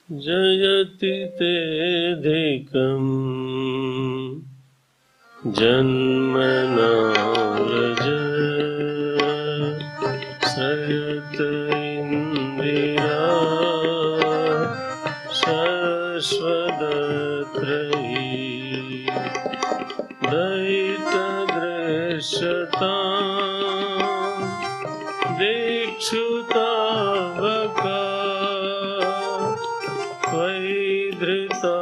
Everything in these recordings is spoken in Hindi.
जयति तेऽधिकम् जन्मना व्रज श्रयत इन्दिरा शश्वदत्रयी दयितदृश्यताम् दीक्षुतावका त्वयि धृता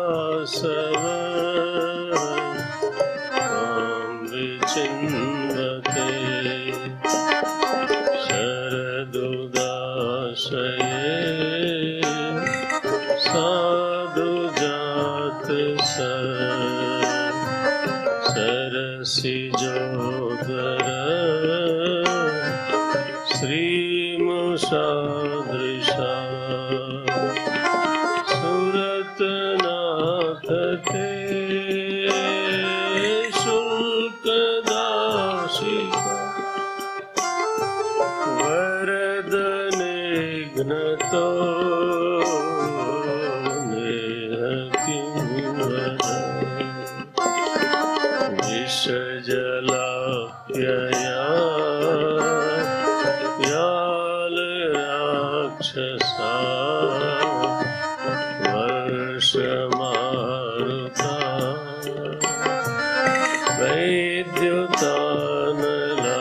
सर्वं विचिन्वते शरदुदाशये साधुजात सरसिजोदर श्रीमुषादृशा सुरतनाथ ते शुल्कदाशिका वरदनिघ्नतो नेह किं वद विषजलाप्यया यालराक्षसा वर्षमारुता वैद्युतानला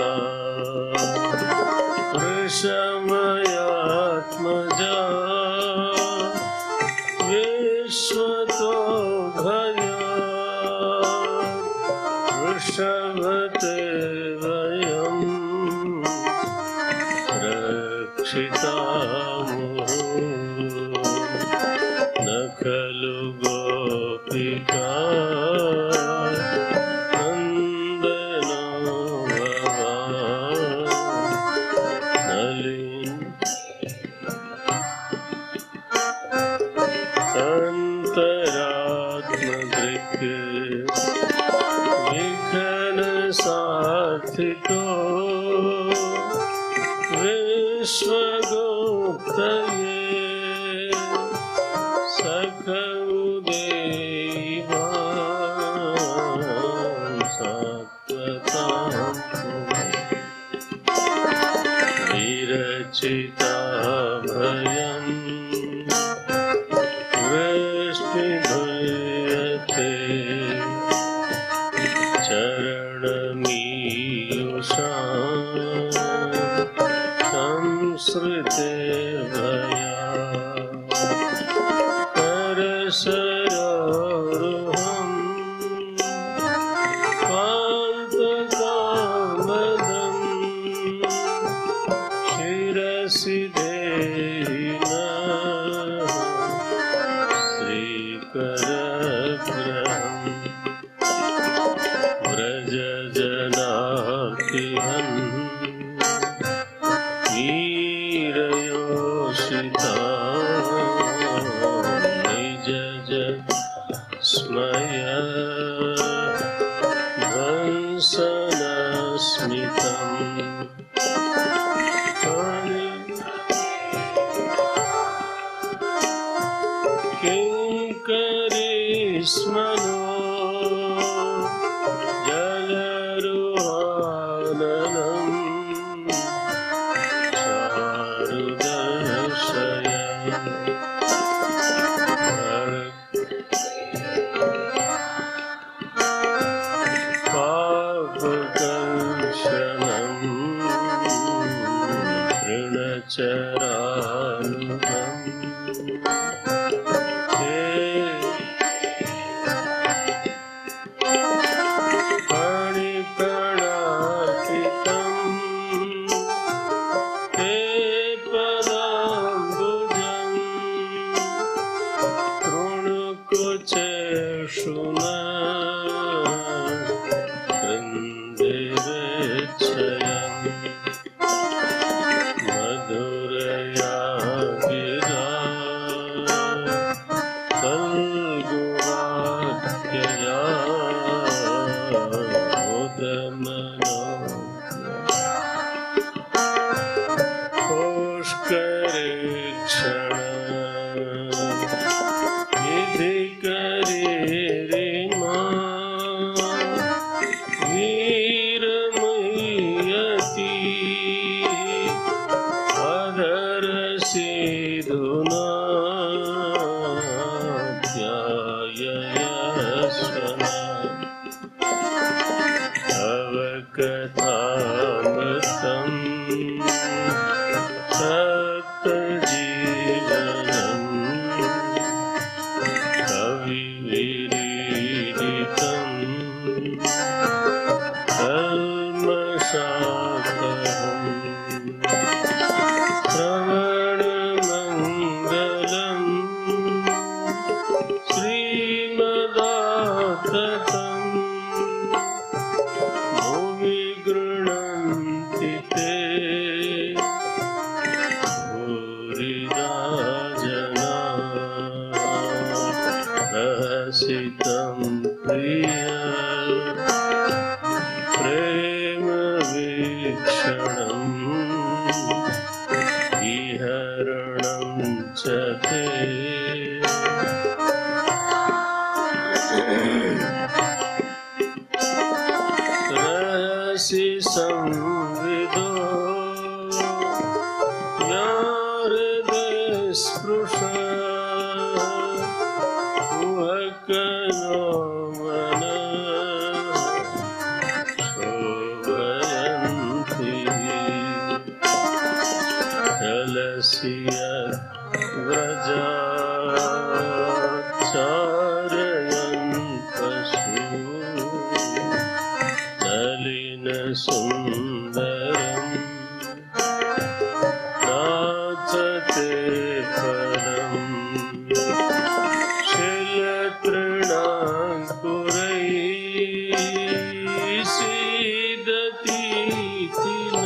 वृषमयात्मजा विश्वतो भया वृषभते वयम् रक्षितामुः न खलु गोपिका नन्दनो भवानलिनी अन्तरात्मदृक् विघ्न सार्थितो विश्वगुप्तये सखौदेवां सात्वतां विरचिता भयम् वृष्टिधूयते चरणमीयुषा संसृते भया करसरोरुहम् कान्तकामदम् शिरसि देहिनः श्रीकरग्रहम् व्रजजनार्तिहन् वीरयोषिता निजज स्मय भंसनस्मितम् किङ्करीस्मनो जलरुहाननम् चारुदर्शय पापकर्षणम् तृणचरानुगम् रसितं प्रिय प्रेम वीक्षणम् विहरणं च ते रहसि संविदो स्पृश कुहकनो मन शोभयन्ति कलस्य व्रजाचारयन्तसु नलिनसुन्दरम् नाचते परम् शैलतृणाङ्कुरैः सीदतीति न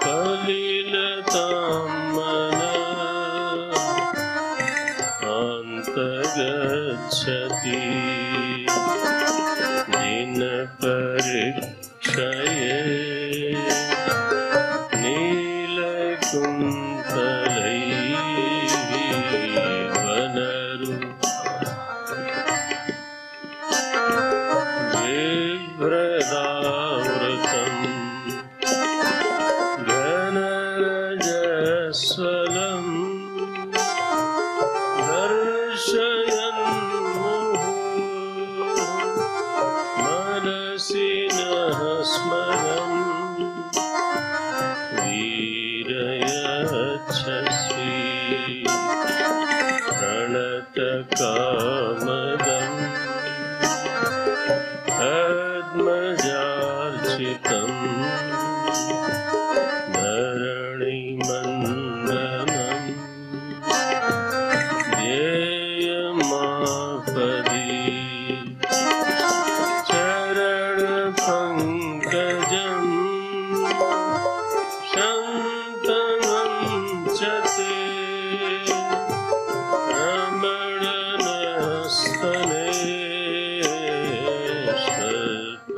कलिलतां मनः अन्तगच्छति दिनपरीक्षये वनरु बिभ्रदावृतम् घनरजस्वलम् दर्शयन् मनसि नः स्मरम् वीरयच्छस्वी प्रणतकामदम् पद्मजार्चितम् धरणिमण्डनम् ध्येयमापदि चरणपङ्कजम् शन्तनं च ते रमणनस्तने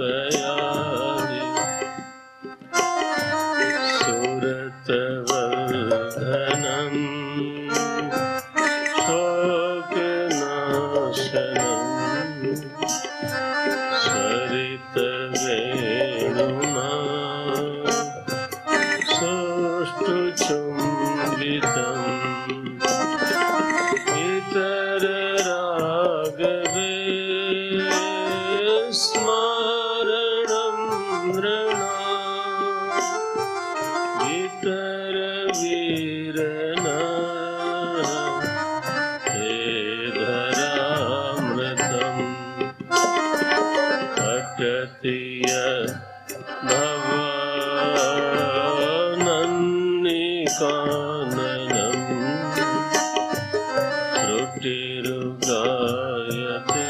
श्रुतयादि सुरतवर्धनम् शोकनाशनम् सरितवेणुना सोष्ठुचुम्बितम् इतररागवे स्मरणं नृणाम् इतरवीरना हे धरामृतम् अटति भवानन्निकाननम् त्रुटिरुगायते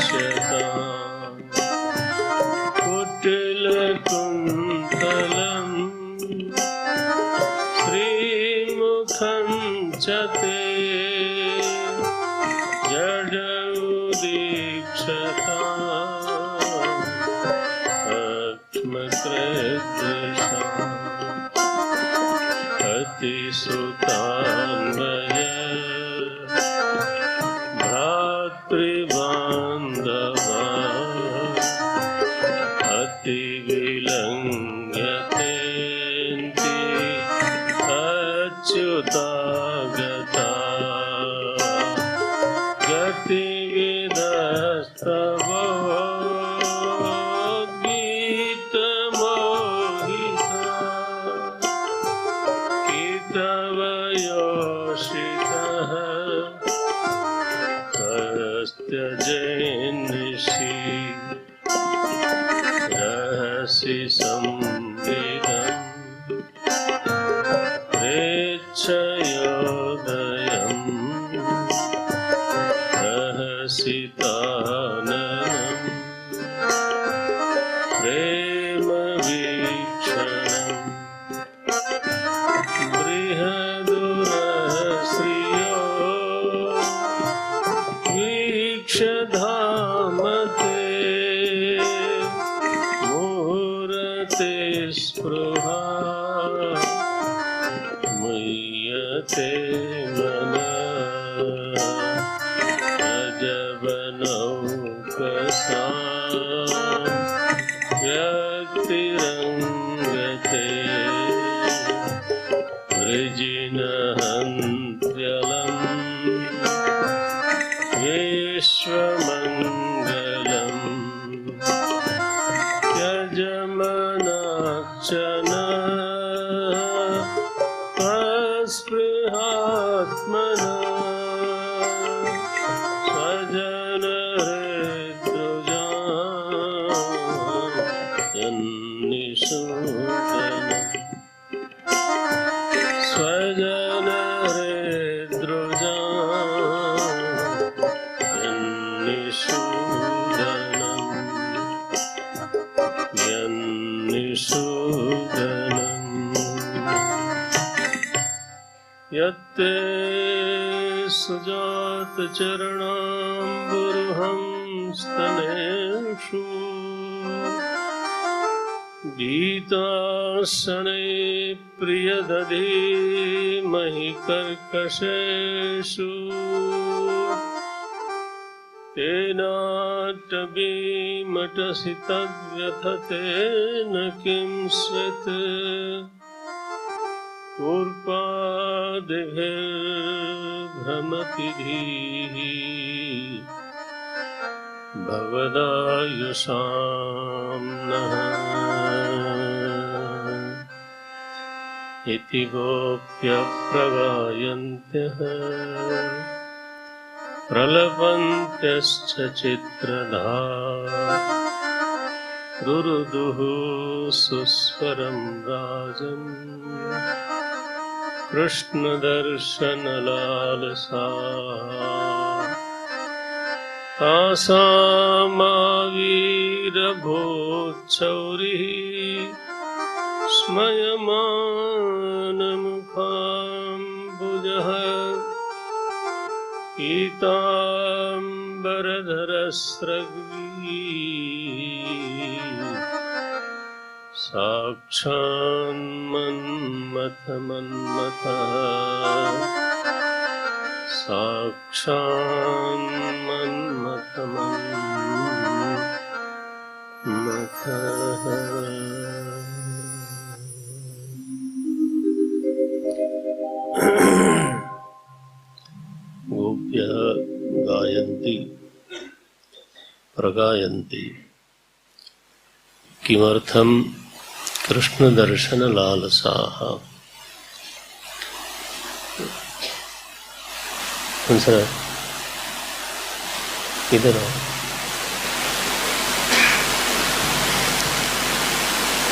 त्वामपश्यताम् कुटिलकुन्तलम् श्रीमुखं च ते जडौदीक्षताम् अक्ष्मकृद्दृशाम् अतिसुतान्वय भ्रातृबान्धवा अतिविलङ्घ्यतेऽन्ति अच्युतागता गतिविदस्तवो गीतमोहिता कितवयोषितः कस्त्यजेन्निशि रहसि संविदम् प्रेच्छयोदयम् रहसिताननम् प्रेमवीक्षणम् बृहदो ते मन अजबनौकसा व्यक्तिरङ्गते वृजिनहन्त्यलम् विश्वमङ्गलम् यजमनार्चन अस्पृहात्मना स्वजनहृद्रुजा यन्निषूदनम् स्वजनहृद्रुजा यत्ते सुजातचरणाम्बुरुहं स्तनेषु गीतासने प्रियदधीमहि कर्कशेषु तेनाटवीमटसि तद्व्यथतेन किं स्वित् कूर्पादिभिर्भ्रमति धीः भवदायुषां नः इति गोप्यप्रगायन्त्यः प्रलपन्त्यश्च चित्रधा रुरुदुः सुस्वरं राजन् कृष्णदर्शनलालसा तासामावीरभूच्छौरिः स्मयमानमुखाम्बुजः पीताम्बरधरस्रग्वी साक्षान्मन्मथमन्मथः साक्षान्मन्मथमन्मथः। गोप्यः गायन्ति प्रगायन्ति किमर्थं कृष्णदर्शनलालसाः। इधर आओ।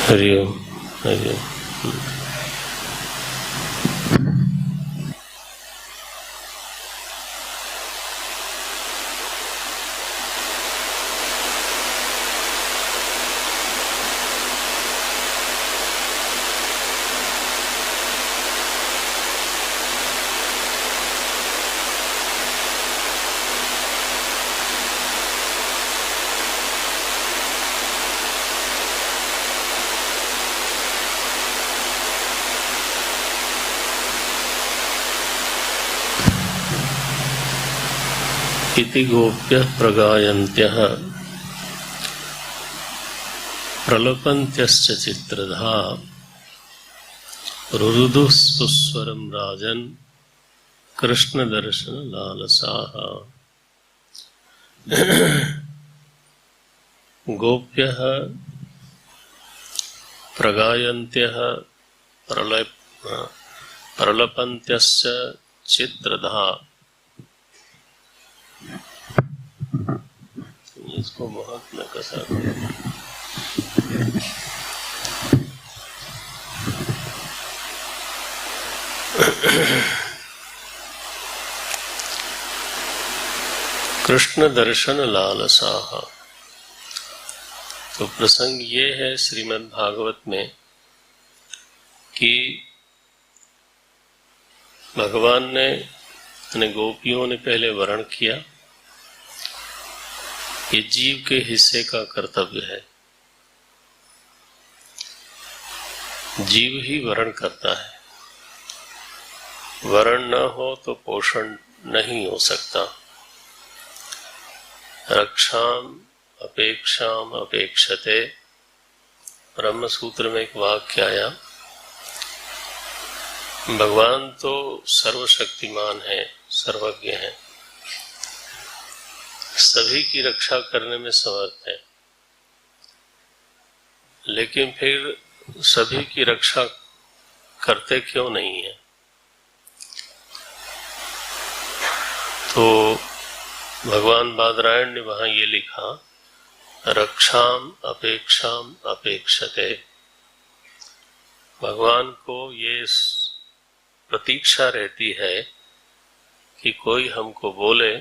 हरि ओम हरि ओम। इति गोप्यः प्रगायन्त्यः प्रलपन्त्यश्च चित्रधा रुरुदुः सुस्वरं राजन् कृष्णदर्शन लालसाः। गोप्यः प्रगायन्त्यः प्रलपन्त्यश्च चित्रधा। इसको बहुत न कसा कृष्ण दर्शन लालसाः। तो प्रसंग ये है श्रीमद् भागवत में कि भगवान ने गोपियों ने पहले वर्ण किया, ये जीव के हिस्से का कर्तव्य है। जीव ही वर्ण करता है। वरण न हो तो पोषण नहीं हो सकता। रक्षाम अपेक्षाम अपेक्षते, ब्रह्म सूत्र में एक वाक्य आया, भगवान तो सर्वशक्तिमान है, सर्वज्ञ है, सभी की रक्षा करने में समर्थ है, लेकिन फिर सभी की रक्षा करते क्यों नहीं है? तो भगवान बादरायण ने वहां ये लिखा, रक्षाम अपेक्षाम अपेक्षते। भगवान को ये प्रतीक्षा रहती है कि कोई हमको बोले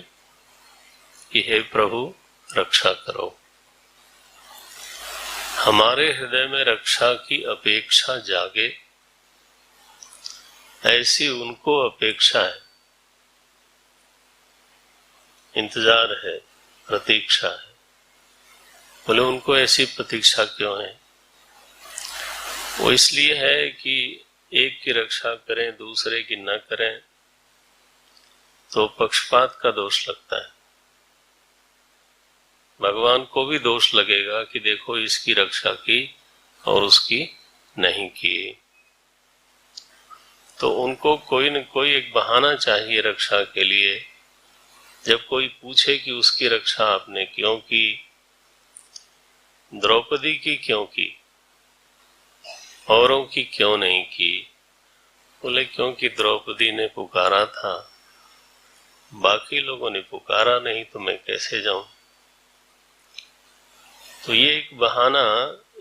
कि हे प्रभु रक्षा करो। हमारे हृदय में रक्षा की अपेक्षा जागे, ऐसी उनको अपेक्षा है, इंतजार है, प्रतीक्षा है। बोले उनको ऐसी प्रतीक्षा क्यों है? वो इसलिए है कि एक की रक्षा करें, दूसरे की न करें तो पक्षपात का दोष लगता है। भगवान को भी दोष लगेगा कि देखो इसकी रक्षा की और उसकी नहीं की। तो उनको कोई न कोई एक बहाना चाहिए रक्षा के लिए। जब कोई पूछे कि उसकी रक्षा आपने क्यों की, द्रौपदी की क्यों की, औरों की क्यों नहीं की? बोले क्योंकि द्रौपदी ने पुकारा था, बाकी लोगों ने पुकारा नहीं तो मैं कैसे जाऊं? तो ये एक बहाना,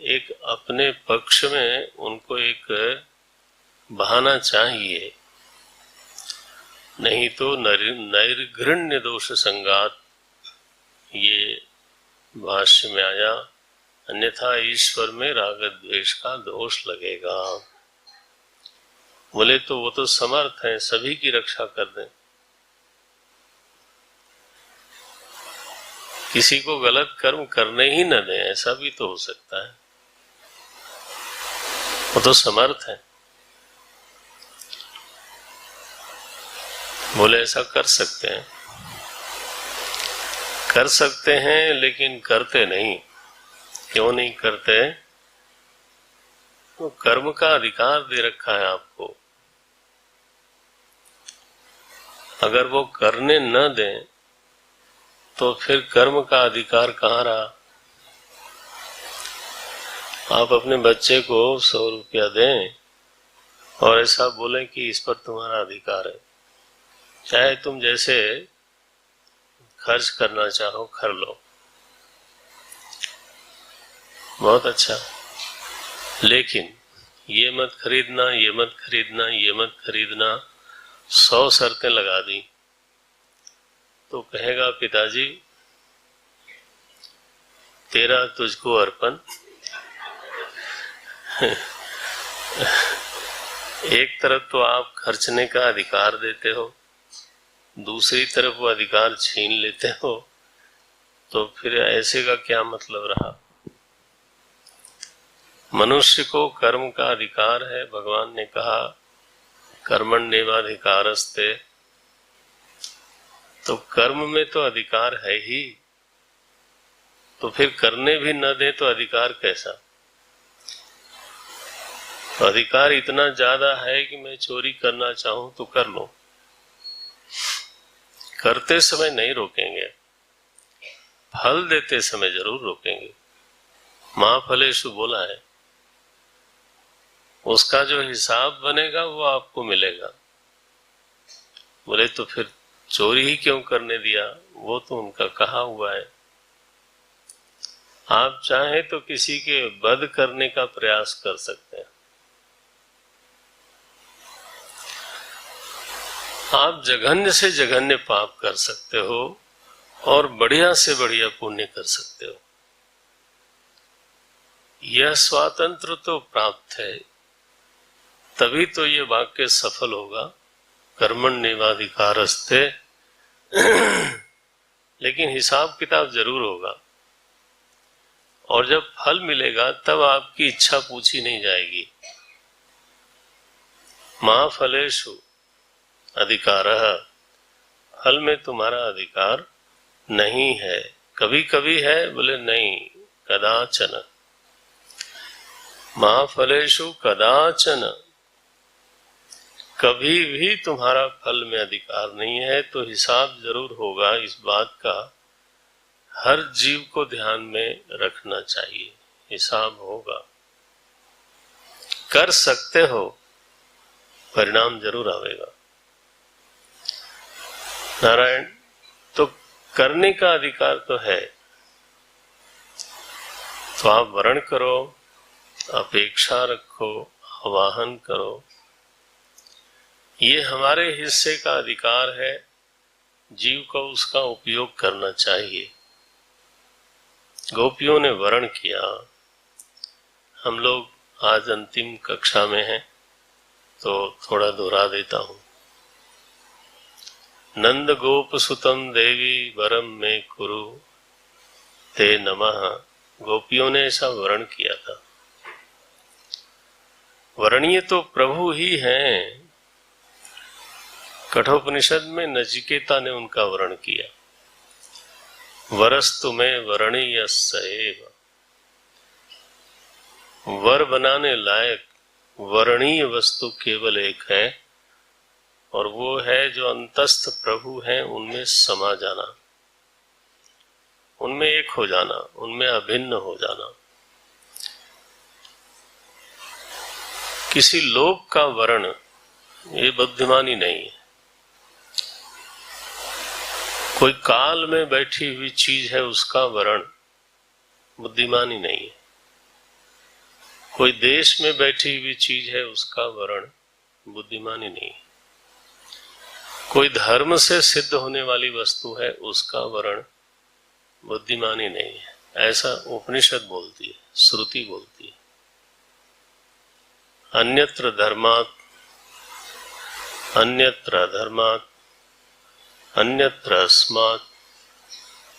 एक अपने पक्ष में उनको एक बहाना चाहिए, नहीं तो नैर्घृण्य दोष संगात, ये भाष्य में आया, अन्यथा ईश्वर में राग द्वेष का दोष लगेगा। बोले तो वो तो समर्थ है, सभी की रक्षा कर दें, किसी को गलत कर्म करने ही न दें, ऐसा भी तो हो सकता है। वो तो समर्थ है। बोले ऐसा कर सकते हैं, कर सकते हैं लेकिन करते नहीं। क्यों नहीं करते? तो कर्म का अधिकार दे रखा है आपको। अगर वो करने न दें तो फिर कर्म का अधिकार कहाँ रहा? आप अपने बच्चे को 100 रुपया दें और ऐसा बोलें कि इस पर तुम्हारा अधिकार है, चाहे तुम जैसे खर्च करना चाहो कर लो, बहुत अच्छा, लेकिन ये मत खरीदना, ये मत खरीदना, ये मत खरीदना, 100 शर्तें लगा दी, तो कहेगा पिताजी तेरा तुझको अर्पण। एक तरफ तो आप खर्चने का अधिकार देते हो, दूसरी तरफ वो अधिकार छीन लेते हो, तो फिर ऐसे का क्या मतलब रहा? मनुष्य को कर्म का अधिकार है। भगवान ने कहा कर्मण्येवाधिकारस्ते, तो कर्म में तो अधिकार है ही, तो फिर करने भी न दे तो अधिकार कैसा? तो अधिकार इतना ज्यादा है कि मैं चोरी करना चाहूं तो कर लो, करते समय नहीं रोकेंगे, फल देते समय जरूर रोकेंगे। महाफलेषु बोला है, उसका जो हिसाब बनेगा वो आपको मिलेगा। बोले तो फिर चोरी ही क्यों करने दिया? वो तो उनका कहा हुआ है। आप चाहे तो किसी के वध करने का प्रयास कर सकते हैं, आप जघन्य से जघन्य पाप कर सकते हो और बढ़िया से बढ़िया पुण्य कर सकते हो। यह स्वातंत्र तो प्राप्त है, तभी तो ये वाक्य सफल होगा, कर्मण्येवाधिकारस्ते। लेकिन हिसाब किताब जरूर होगा, और जब फल मिलेगा तब आपकी इच्छा पूछी नहीं जाएगी। महाफलेषु अधिकारः, फल में तुम्हारा अधिकार नहीं है। कभी कभी है, बोले नहीं, कदाचन, महाफलेषु कदाचन, कभी भी तुम्हारा फल में अधिकार नहीं है। तो हिसाब जरूर होगा, इस बात का हर जीव को ध्यान में रखना चाहिए। हिसाब होगा, कर सकते हो, परिणाम जरूर आवेगा। नारायण, तो करने का अधिकार तो है, तो आप वर्ण करो, अपेक्षा रखो, आवाहन करो, ये हमारे हिस्से का अधिकार है। जीव को उसका उपयोग करना चाहिए। गोपियों ने वर्ण किया, हम लोग आज अंतिम कक्षा में हैं तो थोड़ा दोहरा देता हूं। नंद गोप सुतम देवी वरम में कुरु ते नमः, गोपियों ने ऐसा वर्ण किया था। वर्णीय तो प्रभु ही हैं। कठोपनिषद में नचिकेता ने उनका वर्ण किया, वरस्तु में वर्णीय सएव, वर बनाने लायक वर्णीय वस्तु केवल एक है, और वो है जो अंतस्थ प्रभु हैं उनमें समा जाना, उनमें एक हो जाना, उनमें अभिन्न हो जाना। किसी लोक का वर्ण ये बुद्धिमानी नहीं है। कोई काल में बैठी हुई चीज है, उसका वर्ण बुद्धिमानी नहीं है। कोई देश में बैठी हुई चीज है, उसका वर्ण बुद्धिमानी नहीं है। कोई धर्म से सिद्ध होने वाली वस्तु है, उसका वर्ण बुद्धिमानी नहीं है। ऐसा उपनिषद बोलती है, श्रुति बोलती है। अन्यत्र धर्मात्, अन्यत्र अधर्मात्, अन्यत्र अस्मात्,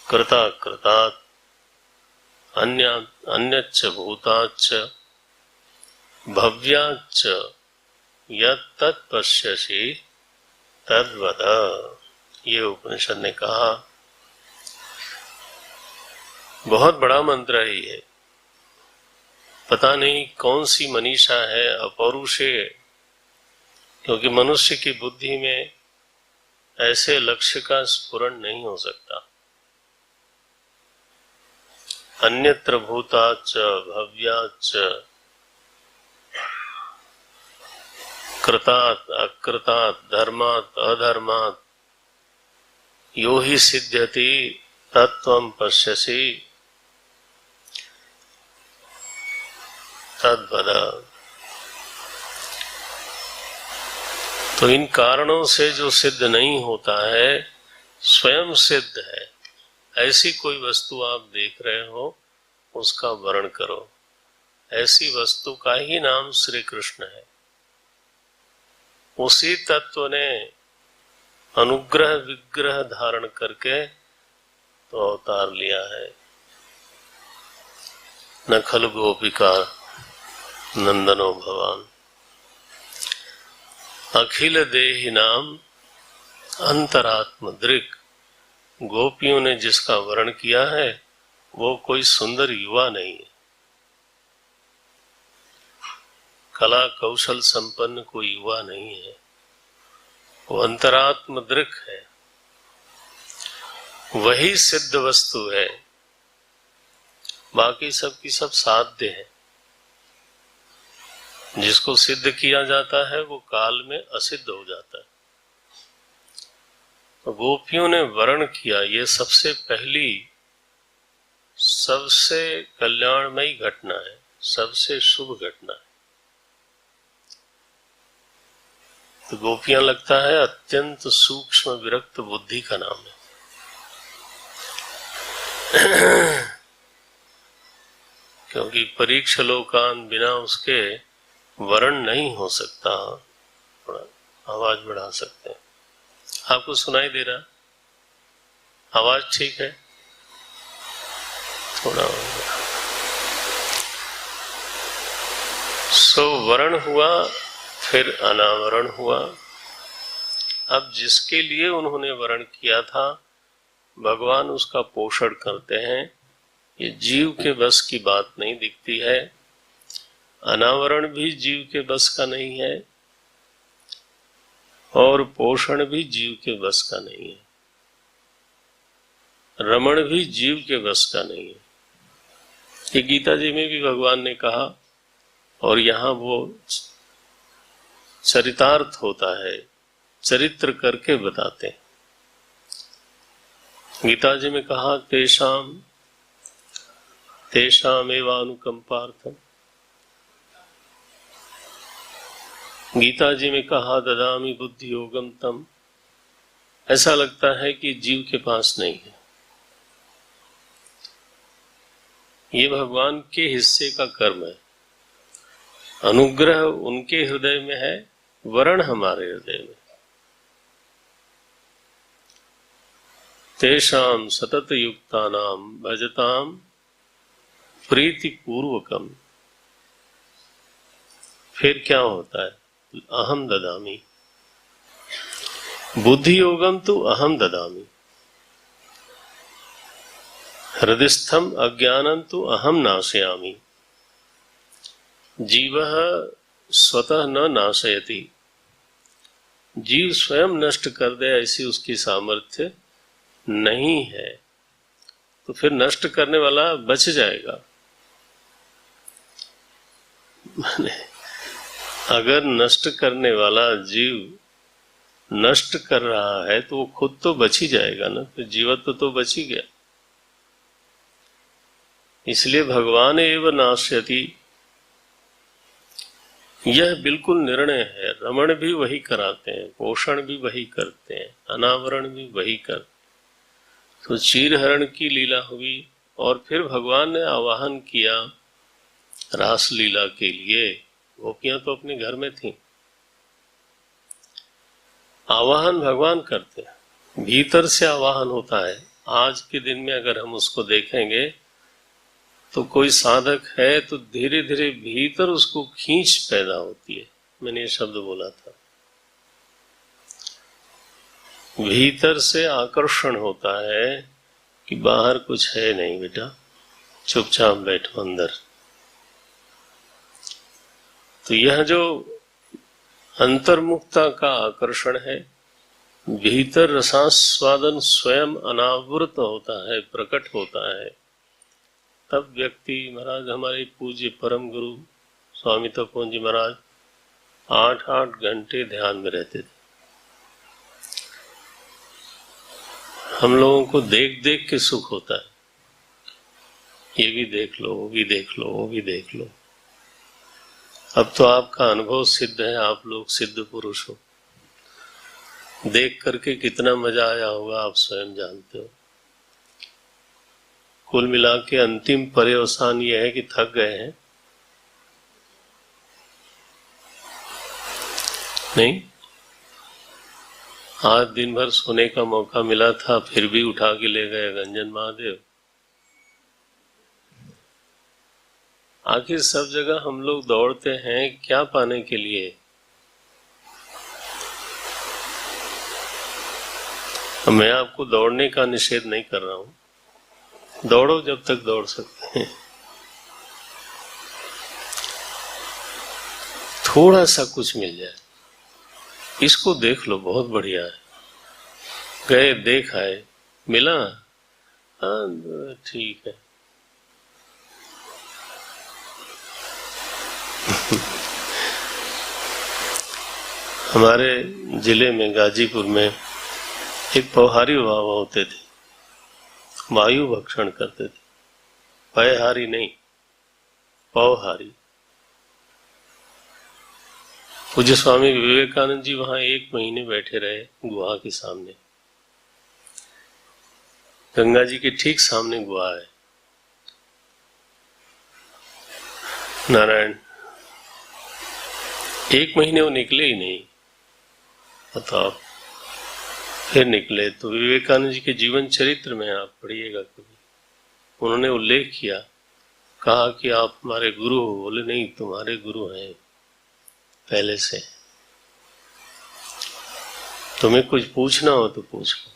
कृता कृतात्, अन्यच्च भूताच्च, भव्याच्च, यत् तत् पश्यसि तद्वद। ये उपनिषद ने कहा। बहुत बड़ा मंत्र है ये। पता नहीं कौन सी मनीषा है, अपौरुषेय, क्योंकि मनुष्य की बुद्धि में ऐसे लक्ष्य का स्फुरण नहीं हो सकता। अन्यत्र भूताच्च भव्याच्च, कृतात् अकृतात्, धर्मात् अधर्मात्, यो हि सिद्ध्यति तत्त्वं पश्यसि तद्वद। तो इन कारणों से जो सिद्ध नहीं होता है, स्वयं सिद्ध है। ऐसी कोई वस्तु आप देख रहे हो, उसका वर्ण करो। ऐसी वस्तु का ही नाम श्री कृष्ण है। उसी तत्व ने अनुग्रह विग्रह धारण करके तो अवतार लिया है। न खलु गोपिका नंदनो भवान, अखिल देहि नाम अंतरात्म दृक्। गोपियों ने जिसका वर्ण किया है, वो कोई सुंदर युवा नहीं है, कला कौशल संपन्न कोई युवा नहीं है, वो अंतरात्म दृक् है। वही सिद्ध वस्तु है, बाकी सब की सब साध्य है। जिसको सिद्ध किया जाता है वो काल में असिद्ध हो जाता है। तो गोपियों ने वर्ण किया, ये सबसे पहली, सबसे कल्याणमयी घटना है, सबसे शुभ घटना है। तो गोपियां लगता है अत्यंत सूक्ष्म विरक्त बुद्धि का नाम है। क्योंकि परीक्ष लोकान, बिना उसके वर्ण नहीं हो सकता। थोड़ा आवाज बढ़ा सकते हैं। आपको सुनाई दे रहा? आवाज ठीक है? थोड़ा सो वर्ण हुआ, फिर अनावरण हुआ, अब जिसके लिए उन्होंने वरण किया था भगवान उसका पोषण करते हैं। ये जीव के बस की बात नहीं दिखती है। अनावरण भी जीव के बस का नहीं है और पोषण भी जीव के बस का नहीं है, रमण भी जीव के बस का नहीं है। ये गीता जी में भी भगवान ने कहा और यहाँ वो चरितार्थ होता है, चरित्र करके बताते हैं। गीता जी में कहा तेषाम तेषाम एवानुकंपार्थम। गीता जी में कहा ददामि बुद्धि योगम तम। ऐसा लगता है कि जीव के पास नहीं है, ये भगवान के हिस्से का कर्म है। अनुग्रह उनके हृदय में है, वरण हमारे हृदय में। तेषाम सतत युक्तानाम भजताम प्रीति पूर्वकम। फिर क्या होता है? अहम ददामी। बुद्धि योगम तो अहम ददामी, हृदयस्थम अज्ञानम तो अहम नाशयामि। जीवः स्वतः न नाशयति। जीव स्वयं नष्ट कर दे ऐसी उसकी सामर्थ्य नहीं है, तो फिर नष्ट करने वाला बच जाएगा। अगर नष्ट करने वाला जीव नष्ट कर रहा है तो वो खुद तो बच ही जाएगा ना, तो जीवत्व तो बच ही गया। इसलिए भगवान एव नाश्यति, यह बिल्कुल निर्णय है। रमण भी वही कराते हैं, पोषण भी वही करते हैं, अनावरण भी वही करते। तो चीरहरण की लीला हुई और फिर भगवान ने आवाहन किया रास लीला के लिए। गोपियां तो अपने घर में थीं। आवाहन भगवान करते हैं, भीतर से आवाहन होता है। आज के दिन में अगर हम उसको देखेंगे तो कोई साधक है तो धीरे धीरे भीतर उसको खींच पैदा होती है। मैंने ये शब्द बोला था, भीतर से आकर्षण होता है कि बाहर कुछ है नहीं बेटा, चुपचाप बैठो अंदर। तो यह जो अंतर्मुखता का आकर्षण है, भीतर रसास्वादन स्वयं अनावृत होता है, प्रकट होता है। तब व्यक्ति, महाराज हमारे पूज्य परम गुरु स्वामी तपोवन जी महाराज 8-8 घंटे ध्यान में रहते थे। हम लोगों को देख देख के सुख होता है, ये भी देख लो, वो भी देख लो, वो भी देख लो। अब तो आपका अनुभव सिद्ध है, आप लोग सिद्ध पुरुष हो। देख करके कितना मजा आया होगा आप स्वयं जानते हो। कुल मिला के अंतिम पर्यवसान यह है कि थक गए हैं नहीं? आज दिन भर सोने का मौका मिला था, फिर भी उठा के ले गए गंजन महादेव। आखिर सब जगह हम लोग दौड़ते हैं क्या पाने के लिए? मैं आपको दौड़ने का निषेध नहीं कर रहा हूं, दौड़ो जब तक दौड़ सकते हैं। थोड़ा सा कुछ मिल जाए, इसको देख लो, बहुत बढ़िया है। गए, देख आए, मिला, हाँ ठीक है। हमारे जिले में गाजीपुर में एक पौहारी बाबा होते थे, वायु भक्षण करते थे। पयहारी नहीं, पौहारी। पूज्य स्वामी विवेकानंद जी वहां 1 महीने बैठे रहे गुहा के सामने। गंगा जी के ठीक सामने गुहा है। नारायण 1 महीने वो निकले ही नहीं, बताओ। फिर निकले तो विवेकानंद जी के जीवन चरित्र में आप पढ़िएगा कभी, उन्होंने उल्लेख किया, कहा कि आप हमारे गुरु हो। बोले नहीं, तुम्हारे गुरु हैं पहले से। तुम्हें कुछ पूछना हो तो पूछो।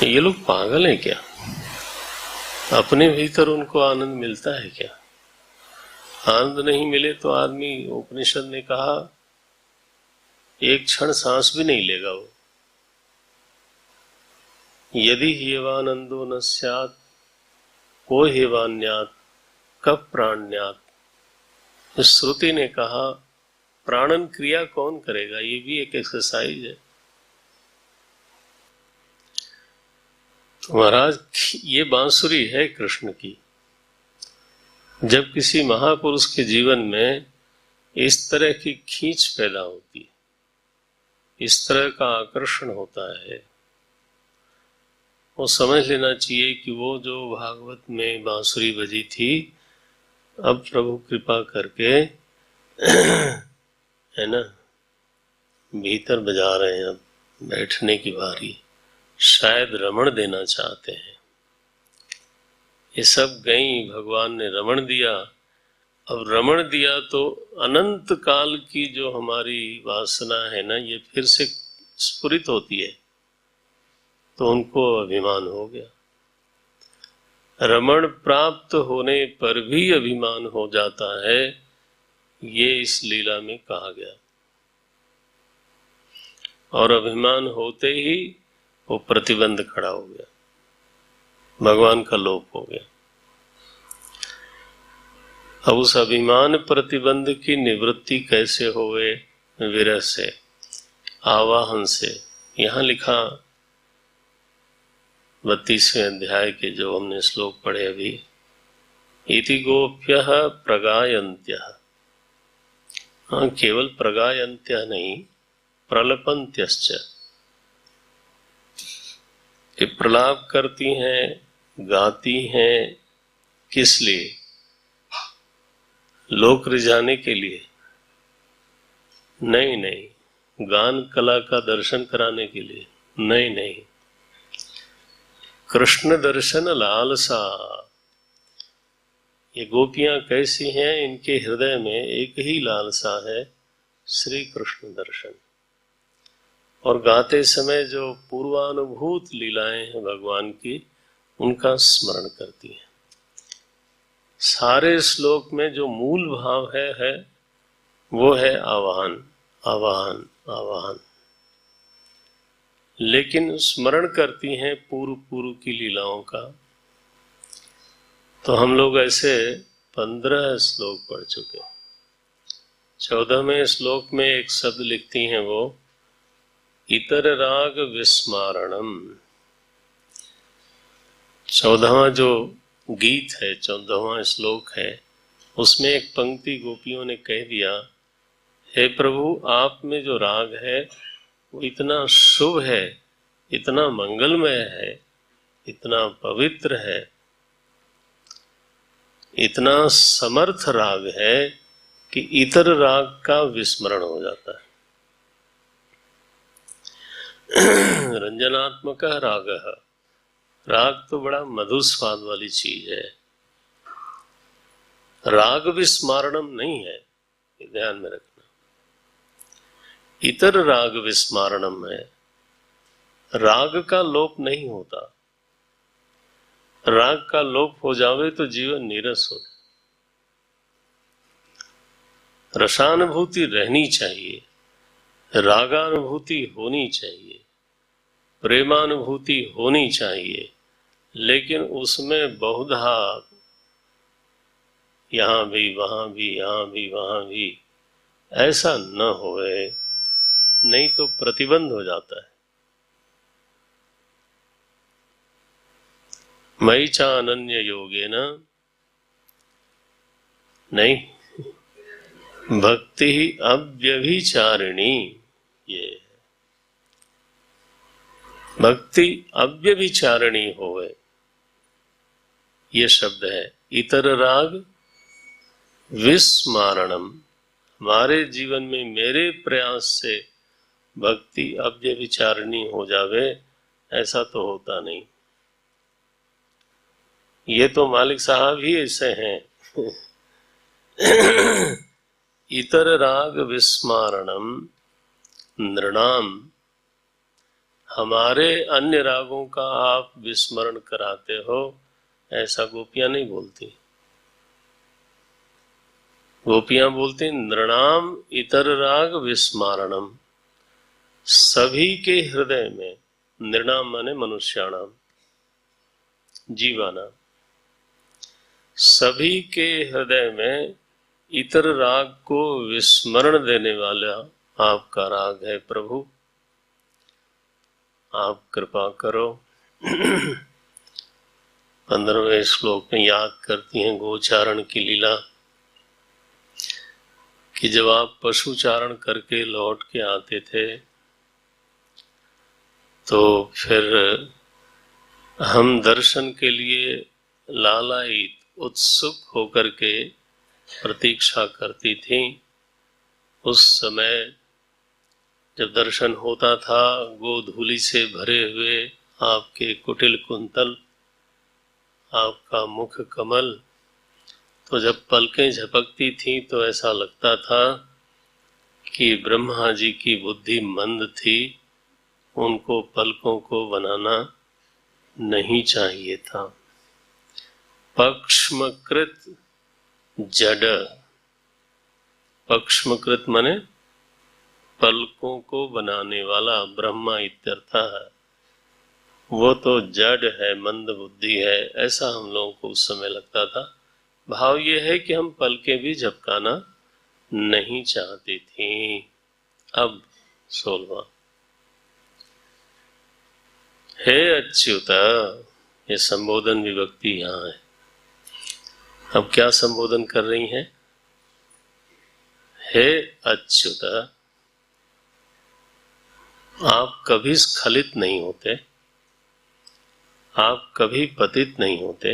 ये लोग पागल हैं क्या? अपने भीतर उनको आनंद मिलता है क्या? आनंद नहीं मिले तो आदमी, उपनिषद ने कहा, एक क्षण सांस भी नहीं लेगा वो। यदि हेवानंदो न स्यात् को हेवान्यात् कब प्राण्यात्। इस श्रुति ने कहा प्राणन क्रिया कौन करेगा? ये भी एक एक्सरसाइज है। तो महाराज ये बांसुरी है कृष्ण की। जब किसी महापुरुष के जीवन में इस तरह की खींच पैदा होती है, इस तरह का आकर्षण होता है, वो समझ लेना चाहिए कि वो जो भागवत में बांसुरी बजी थी, अब प्रभु कृपा करके है ना, भीतर बजा रहे हैं। अब बैठने की बारी, शायद रमण देना चाहते हैं। ये सब गई, भगवान ने रमण दिया। अब रमण दिया तो अनंत काल की जो हमारी वासना है ना, ये फिर से स्फुरित होती है, तो उनको अभिमान हो गया। रमण प्राप्त होने पर भी अभिमान हो जाता है, ये इस लीला में कहा गया। और अभिमान होते ही वो प्रतिबंध खड़ा हो गया, भगवान का लोप हो गया। अब उस अभिमान प्रतिबंध की निवृत्ति कैसे होवे? विरह से, आवाहन से। यहां लिखा 32वें अध्याय के जो हमने श्लोक पढ़े अभी, इति गोप्यः प्रगायन्त्यः। हाँ, केवल प्रगायन्त्यः नहीं, प्रलपन्त्यश्च। ये प्रलाप करती हैं, गाती हैं, किस लिए? लोक रिझाने के लिए? नहीं नहीं। गान कला का दर्शन कराने के लिए? नहीं नहीं। कृष्ण दर्शन लालसा। ये गोपियां कैसी हैं? इनके हृदय में एक ही लालसा है, श्री कृष्ण दर्शन। और गाते समय जो पूर्वानुभूत लीलाएं हैं भगवान की, उनका स्मरण करती हैं। सारे श्लोक में जो मूल भाव है वो है आवाहन, आवाहन, आवाहन। लेकिन स्मरण करती हैं पूर्व पूर्व की लीलाओं का। तो हम लोग ऐसे 15 श्लोक पढ़ चुके। 14वें श्लोक में एक शब्द लिखती हैं वो, इतर राग विस्मारणम। 14वां जो गीत है, 14वां श्लोक है, उसमें एक पंक्ति गोपियों ने कह दिया, हे प्रभु, आप में जो राग है वो इतना शुभ है, इतना मंगलमय है, इतना पवित्र है, इतना समर्थ राग है कि इतर राग का विस्मरण हो जाता है। रंजनात्मक राग। राग तो बड़ा मधुर स्वाद वाली चीज है, राग विस्मारणम नहीं है, ध्यान में रखना। इतर राग विस्मारणम है, राग का लोप नहीं होता। राग का लोप हो जावे तो जीवन नीरस हो जाए। रसानुभूति रहनी चाहिए, रागानुभूति होनी चाहिए, प्रेमानुभूति होनी चाहिए, लेकिन उसमें बहुधा यहां भी वहां भी, यहां भी वहां भी, ऐसा न होए, नहीं तो प्रतिबंध हो जाता है। मयि च अनन्य योगेन, नहीं, भक्ति अव्यभिचारिणी। ये भक्ति अव्यभिचारिणी होवे, ये शब्द है। इतर राग विस्मारणम। हमारे जीवन में मेरे प्रयास से भक्ति अव्यभिचारिणी हो जावे, ऐसा तो होता नहीं। ये तो मालिक साहब ही ऐसे हैं। इतर राग विस्मारणम नृणाम, हमारे अन्य रागों का आप विस्मरण कराते हो, ऐसा गोपियां नहीं बोलती। गोपियां बोलती नृणाम इतर राग विस्मारणम, सभी के हृदय में, नृणाम माने मनुष्याणाम, जीवानाम, सभी के हृदय में इतर राग को विस्मरण देने वाला आपका राग है प्रभु, आप कृपा करो। 15वें श्लोक में याद करती हैं गोचारण की लीला कि जब आप पशुचारण करके लौट के आते थे तो फिर हम दर्शन के लिए लालायित उत्सुक होकर के प्रतीक्षा करती थी। उस समय जब दर्शन होता था गोधूलि से भरे हुए आपके कुटिल कुंतल, आपका मुख कमल, तो जब पलकें झपकती थी तो ऐसा लगता था कि ब्रह्मा जी की बुद्धि मंद थी, उनको पलकों को बनाना नहीं चाहिए था। पक्ष्मकृत जड, पक्ष्मकृत माने पलकों को बनाने वाला ब्रह्मा इत्यर्थ है, वो तो जड़ है, मंद बुद्धि है, ऐसा हम लोगों को उस समय लगता था। भाव ये है कि हम पलकें भी झपकाना नहीं चाहती थी। अब 16वां, हे अच्युत, ये संबोधन विभक्ति यहाँ है। अब क्या संबोधन कर रही हैं? हे अच्युत, आप कभी स्खलित नहीं होते, आप कभी पतित नहीं होते,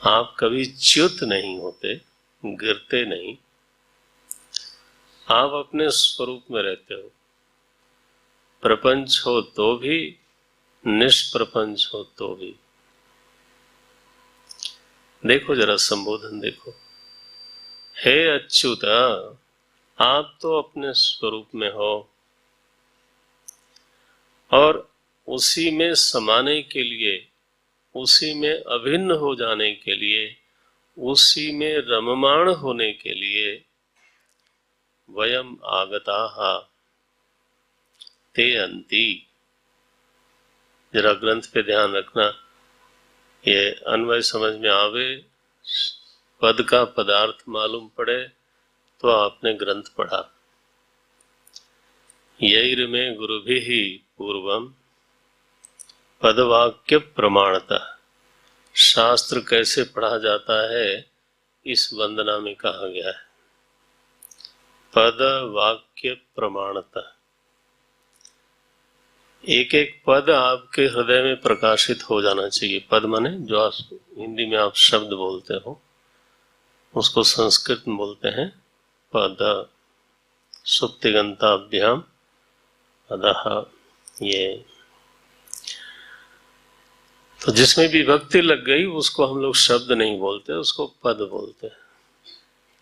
आप कभी च्युत नहीं होते, गिरते नहीं, आप अपने स्वरूप में रहते हो। प्रपंच हो तो भी, निष्प्रपंच हो तो भी। देखो जरा संबोधन देखो, हे अच्युत, आप तो अपने स्वरूप में हो और उसी में समाने के लिए, उसी में अभिन्न हो जाने के लिए, उसी में रममाण होने के लिए वयम आगताः ते अन्ति। जरा ग्रंथ पे ध्यान रखना, ये अन्वय समझ में आवे, पद का पदार्थ मालूम पड़े तो आपने ग्रंथ पढ़ा। यैर में गुरुभिः पूर्वम पदवाक्य प्रमाणतः, शास्त्र कैसे पढ़ा जाता है इस वंदना में कहा गया है। पद वाक्य प्रमाणतः, एक एक पद आपके हृदय में प्रकाशित हो जाना चाहिए। पद माने जो हिंदी में आप शब्द बोलते हो उसको संस्कृत में बोलते हैं पद। सुप्तिगंताभ्याम अधः, ये तो जिसमें विभक्ति लग गई उसको हम लोग शब्द नहीं बोलते, उसको पद बोलते हैं।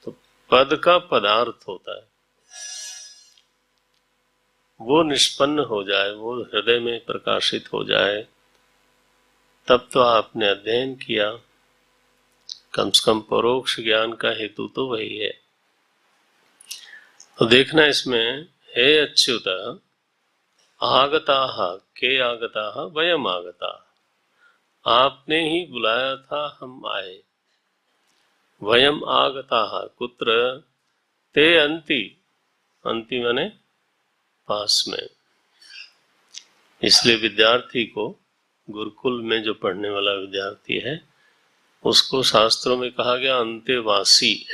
तो पद का पदार्थ होता है, वो निष्पन्न हो जाए, वो हृदय में प्रकाशित हो जाए, तब तो आपने अध्ययन किया। कम से कम परोक्ष ज्ञान का हेतु तो वही है। तो देखना इसमें, हे अच्युत आगताः, के आगताः, वयम आगताः, आपने ही बुलाया था, हम आए। वयम आगताः कुत्र, ते अन्ति, अन्ति माने पास में। इसलिए विद्यार्थी को, गुरुकुल में जो पढ़ने वाला विद्यार्थी है उसको शास्त्रों में कहा गया अंतेवासी।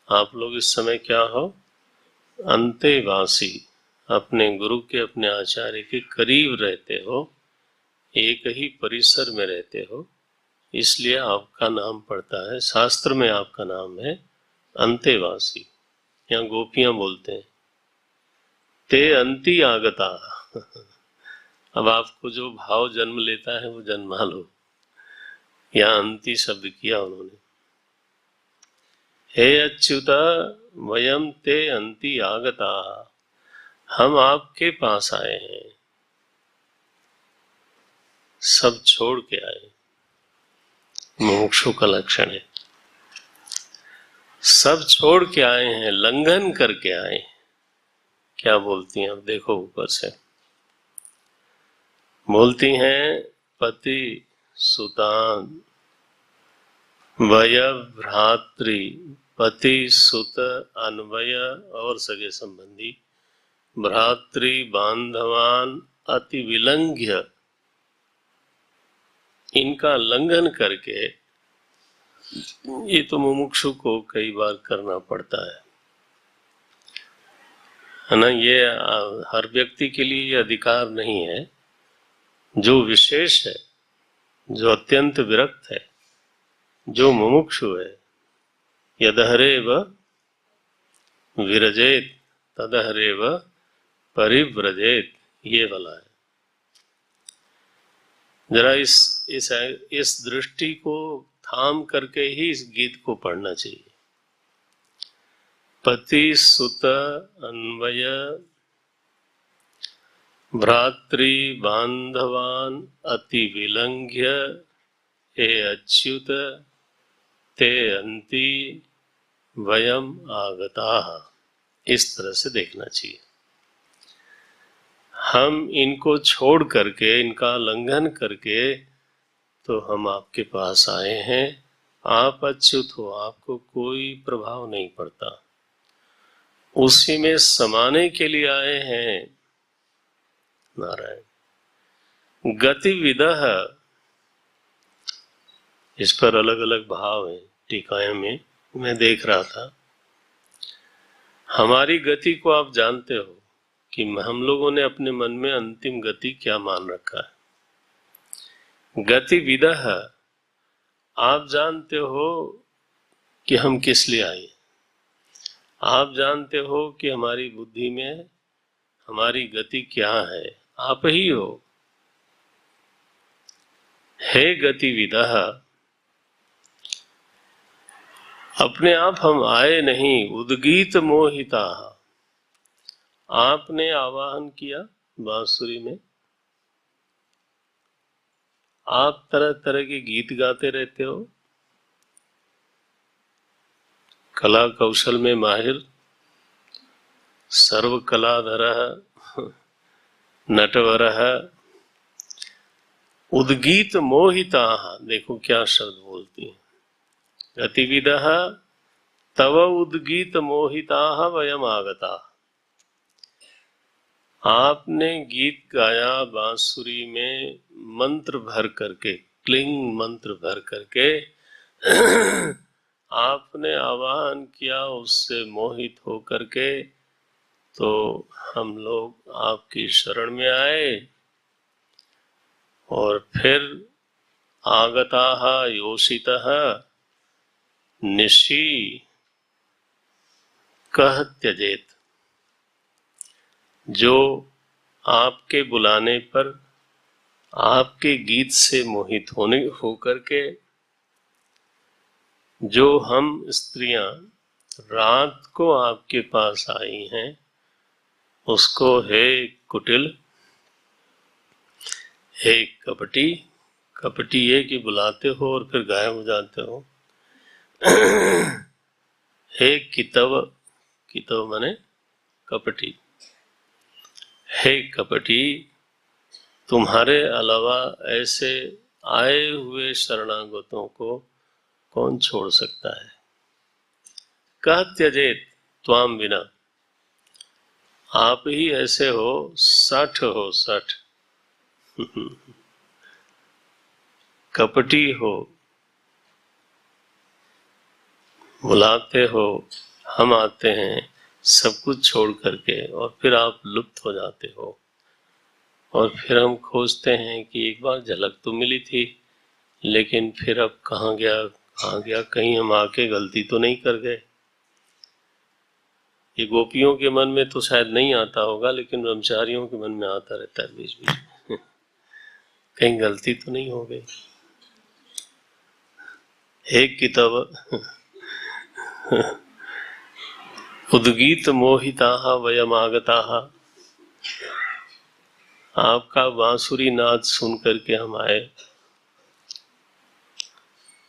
आप लोग इस समय क्या हो? अंतेवासी, अपने गुरु के, अपने आचार्य के करीब रहते हो, एक ही परिसर में रहते हो, इसलिए आपका नाम पड़ता है, शास्त्र में आपका नाम है अंतेवासी। यहाँ गोपियां बोलते हैं ते अंति आगता। अब आपको जो भाव जन्म लेता है वो जन्मा लो, यहाँ अंति शब्द किया उन्होंने। हे अच्युत वयम ते अंति आगता, हम आपके पास आए हैं, सब छोड़ के आए। मुमुक्षु का लक्षण है, सब छोड़ के आए हैं, लंघन करके आए हैं। क्या बोलती हैं अब देखो ऊपर से, बोलती हैं पति सुतान वय भ्रातृ, पति सुत अन्वय और सगे संबंधी, भ्रातृ बांधवान अति विलंघ्य, इनका लंघन करके, ये तो मुमुक्षु को कई बार करना पड़ता है ना। ये हर व्यक्ति के लिए ये अधिकार नहीं है। जो विशेष है, जो अत्यंत विरक्त है, जो मुमुक्षु है, यदहरेव विरजेत तदहरेव परिव्रजेत, ये वाला है। जरा इस दृष्टि को थाम करके ही इस गीत को पढ़ना चाहिए। पति सुत अन्वय भ्रातृ बांधवान अति विलंघ्य, हे अच्युत ते अंति वयम आगता, इस तरह से देखना चाहिए। हम इनको छोड़ करके, इनका लंघन करके तो हम आपके पास आए हैं। आप अच्युत हो, आपको कोई प्रभाव नहीं पड़ता, उसी में समाने के लिए आए हैं। नारायण। गतिविदः, इस पर अलग अलग भाव है टीकाएं में, मैं देख रहा था। हमारी गति को आप जानते हो कि हम लोगों ने अपने मन में अंतिम गति क्या मान रखा है। गतिविदः, आप जानते हो कि हम किस लिए आए, आप जानते हो कि हमारी बुद्धि में हमारी गति क्या है, आप ही हो। हे गतिविदः, अपने आप हम आए नहीं। उद्गीत मोहिता, आपने आवाहन किया बांसुरी में, आप तरह तरह के गीत गाते रहते हो, कला कौशल में माहिर, सर्व कलाधरः नटवरः, उद्गीत मोहिता, देखो क्या शब्द बोलती है। गतिविदः तव उद्गीत मोहिताः वयम आगता, आपने गीत गाया बांसुरी में मंत्र भर करके, क्लिंग मंत्र भर करके आपने आवाहन किया, उससे मोहित हो करके तो हम लोग आपकी शरण में आए। और फिर आगताः योषितः निशी कह त्यजेत, जो आपके बुलाने पर आपके गीत से मोहित होकर के, जो हम स्त्रियां रात को आपके पास आई हैं, उसको हे कुटिल, हे कपटी, कपटी ये कि बुलाते हो और फिर गायब हो जाते हो। हे कितव, कितव माने कपटी, हे कपटी, तुम्हारे अलावा ऐसे आए हुए शरणागतों को कौन छोड़ सकता है। कह त्यजेत त्वाम बिना, आप ही ऐसे हो, सठ हो, सठ कपटी हो, बुलाते हो, हम आते हैं सब कुछ छोड़ करके, और फिर आप लुप्त हो जाते हो। और फिर हम खोजते हैं कि एक बार झलक तो मिली थी, लेकिन फिर अब कहाँ गया, कहीं हम आके गलती तो नहीं कर गए। ये गोपियों के मन में तो शायद नहीं आता होगा, लेकिन ब्रह्मचारियों के मन में आता रहता है बीच बीच में, कहीं गलती तो नहीं हो गई। एक किताब उद्गीत मोहिताः वयमागताः, आपका बांसुरी नाद सुन करके हम आए,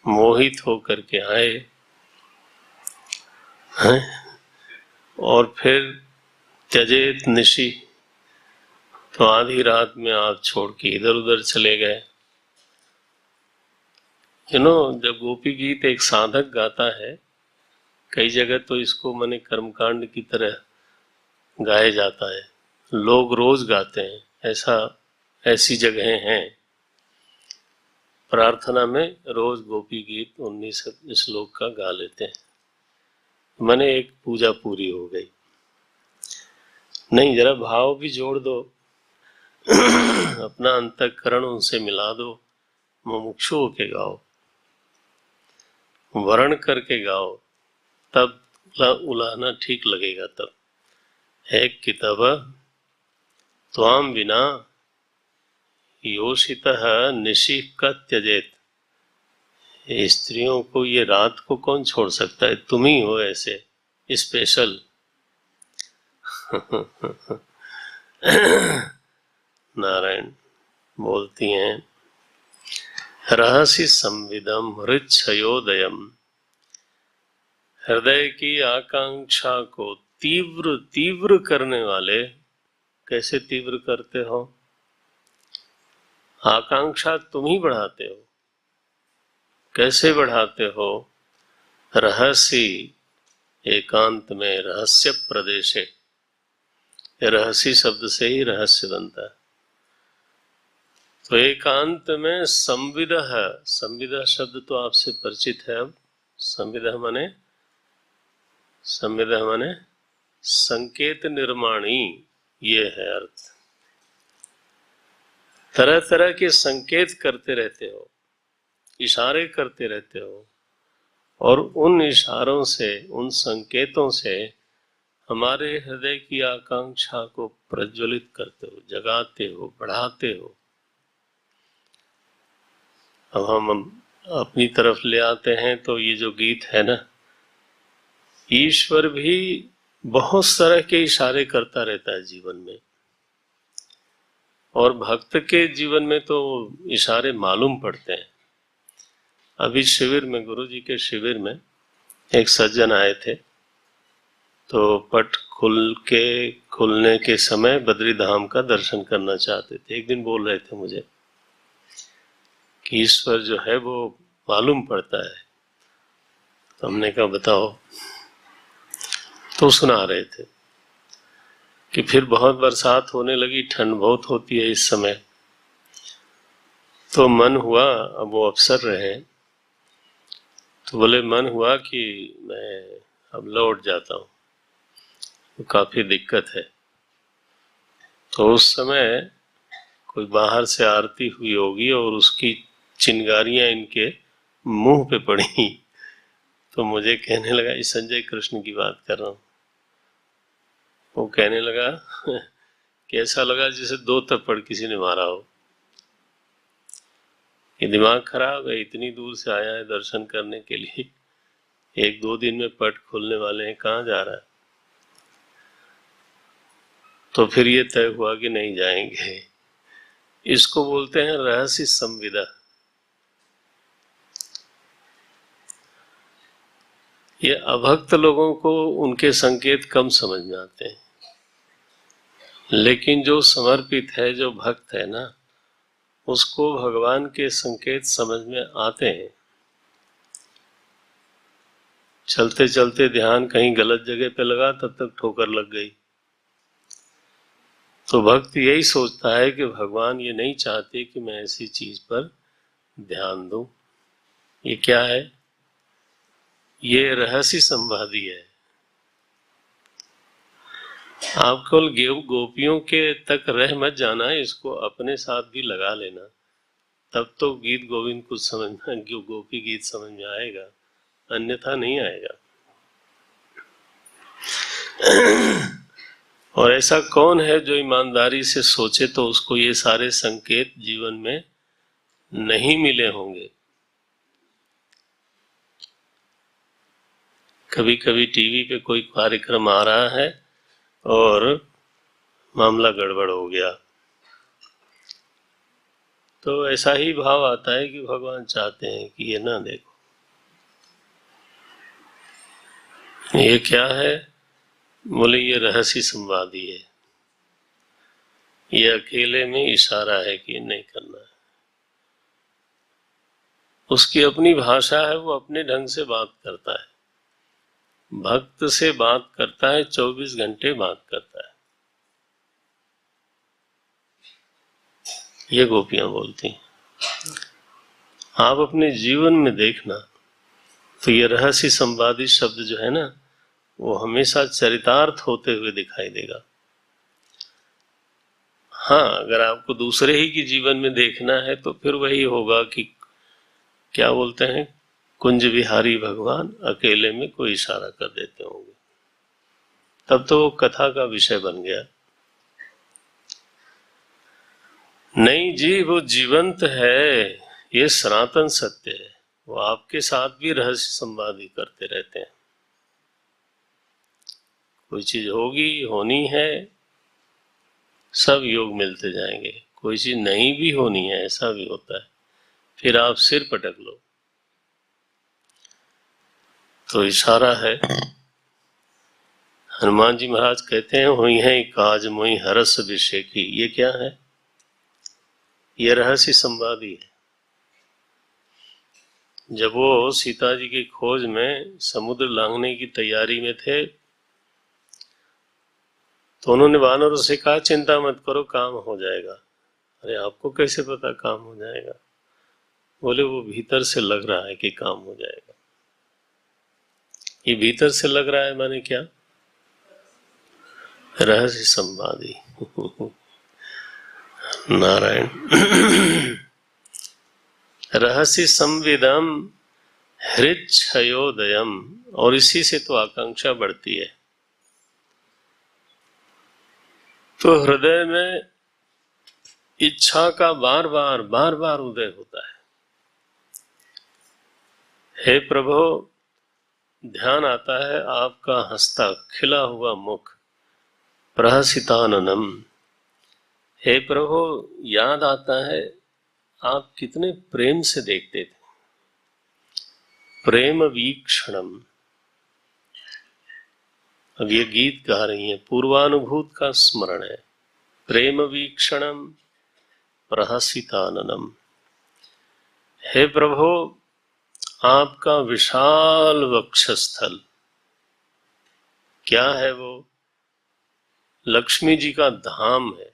मोहित होकर के आए हैं? और फिर त्यजेत निशि, तो आधी रात में आप छोड़ के इधर उधर चले गए। जब गोपी गीत एक साधक गाता है, कई जगह तो इसको माने कर्मकांड की तरह गाया जाता है, लोग रोज गाते हैं, ऐसी जगहें हैं। प्रार्थना में रोज गोपी गीत 19 श्लोक का गा लेते हैं, माने एक पूजा पूरी हो गई। नहीं, जरा भाव भी जोड़ दो, अपना अंतःकरण उनसे मिला दो, मुमुक्षु होके गाओ, वर्ण करके गाओ, तब उलाहना ठीक लगेगा। तब है किताब त्वाम विना योषितः निशिः त्यजेत, स्त्रियों को ये रात को कौन छोड़ सकता है, तुम ही हो ऐसे स्पेशल। नारायण बोलती हैं, रहसि संविदम हृच्छयोदयम, हृदय की आकांक्षा को तीव्र तीव्र करने वाले। कैसे तीव्र करते हो? आकांक्षा तुम ही बढ़ाते हो। कैसे बढ़ाते हो? रहस्य, एकांत में, रहस्य प्रदेशे, रहस्य शब्द से ही रहस्य बनता है। तो एकांत में संविदः, संविदः शब्द तो आपसे परिचित है। अब संविदः माने संकेत निर्माणी, ये है अर्थ। तरह तरह के संकेत करते रहते हो, इशारे करते रहते हो, और उन इशारों से, उन संकेतों से हमारे हृदय की आकांक्षा को प्रज्वलित करते हो, जगाते हो, बढ़ाते हो। अब हम अपनी तरफ ले आते हैं तो ये जो गीत है ना, ईश्वर भी बहुत तरह के इशारे करता रहता है जीवन में, और भक्त के जीवन में तो इशारे मालूम पड़ते हैं। अभी शिविर में, गुरु जी के शिविर में एक सज्जन आए थे, तो पट खुलने के समय बद्री धाम का दर्शन करना चाहते थे। एक दिन बोल रहे थे मुझे कि ईश्वर जो है वो मालूम पड़ता है। तो हमने कहा बताओ, तो सुना रहे थे कि फिर बहुत बरसात होने लगी, ठंड बहुत होती है इस समय, तो मन हुआ, अब वो अफसर रहे, तो बोले मन हुआ कि मैं अब लौट जाता हूँ, तो काफी दिक्कत है। तो उस समय कोई बाहर से आरती हुई होगी और उसकी चिंगारियां इनके मुंह पे पड़ी, तो मुझे कहने लगा, इस संजय कृष्ण की बात कर रहा हूँ, वो कहने लगा कि ऐसा लगा जैसे 2 थप्पड़ किसी ने मारा हो। ये दिमाग खराब है, इतनी दूर से आया है दर्शन करने के लिए, 1-2 दिन में पट खुलने वाले हैं, कहाँ जा रहा है? तो फिर ये तय हुआ कि नहीं जाएंगे। इसको बोलते हैं रहस्य संविदा। ये अभक्त लोगों को उनके संकेत कम समझ में आते हैं, लेकिन जो समर्पित है, जो भक्त है ना, उसको भगवान के संकेत समझ में आते हैं। चलते चलते ध्यान कहीं गलत जगह पे लगा, तब तक ठोकर लग गई। तो भक्त यही सोचता है कि भगवान ये नहीं चाहते कि मैं ऐसी चीज पर ध्यान दूं। ये क्या है? ये रहस्य संवादी है। आप केवल गोपियों के तक रह मत जाना, इसको अपने साथ भी लगा लेना, तब तो गीत गोविंद कुछ समझ में, गोपी गीत समझ में आएगा, अन्यथा नहीं आएगा। और ऐसा कौन है जो ईमानदारी से सोचे तो उसको ये सारे संकेत जीवन में नहीं मिले होंगे? कभी कभी टीवी पे कोई कार्यक्रम आ रहा है और मामला गड़बड़ हो गया, तो ऐसा ही भाव आता है कि भगवान चाहते हैं कि ये ना देखो। ये क्या है? बोले ये रहस्य संवादी है, ये अकेले में इशारा है कि नहीं करना है। उसकी अपनी भाषा है, वो अपने ढंग से बात करता है, भक्त से बात करता है, 24 घंटे बात करता है। ये गोपियां बोलती हैं। आप अपने जीवन में देखना तो ये रहस्य संवादी शब्द जो है ना, वो हमेशा चरितार्थ होते हुए दिखाई देगा। हाँ, अगर आपको दूसरे ही के जीवन में देखना है तो फिर वही होगा कि क्या बोलते हैं, कुंज विहारी भगवान अकेले में कोई इशारा कर देते होंगे, तब तो वो कथा का विषय बन गया। नहीं जी, वो जीवंत है, ये सनातन सत्य है, वो आपके साथ भी रहस्य संवाद ही करते रहते हैं। कोई चीज होगी, होनी है, सब योग मिलते जाएंगे। कोई चीज नहीं भी होनी है, ऐसा भी होता है, फिर आप सिर पटक लो। तो इशारा है। हनुमान जी महाराज कहते हैं, हुई है काज मोई हरस अभिषेकी। ये क्या है? ये रहस्य संवादी है। जब वो सीता जी की खोज में समुद्र लांघने की तैयारी में थे, तो उन्होंने वानरों से कहा, चिंता मत करो, काम हो जाएगा। अरे आपको कैसे पता काम हो जाएगा? बोले वो भीतर से लग रहा है कि काम हो जाएगा। ये भीतर से लग रहा है माने क्या? रहस्य संवादी। नारायण। रहस्य संविदम हृच्छयोदयम, और इसी से तो आकांक्षा बढ़ती है। तो हृदय में इच्छा का बार बार उदय होता है। हे प्रभु, ध्यान आता है आपका हंसता खिला हुआ मुख, प्रहसिताननम। हे प्रभु, याद आता है आप कितने प्रेम से देखते थे। प्रेम वीक्षणम। अब ये गीत गा रही है, पूर्वानुभूत का स्मरण है। प्रेम वीक्षणम प्रहसिताननम। हे प्रभु, आपका विशाल वक्षस्थल, क्या है वो? लक्ष्मी जी का धाम है।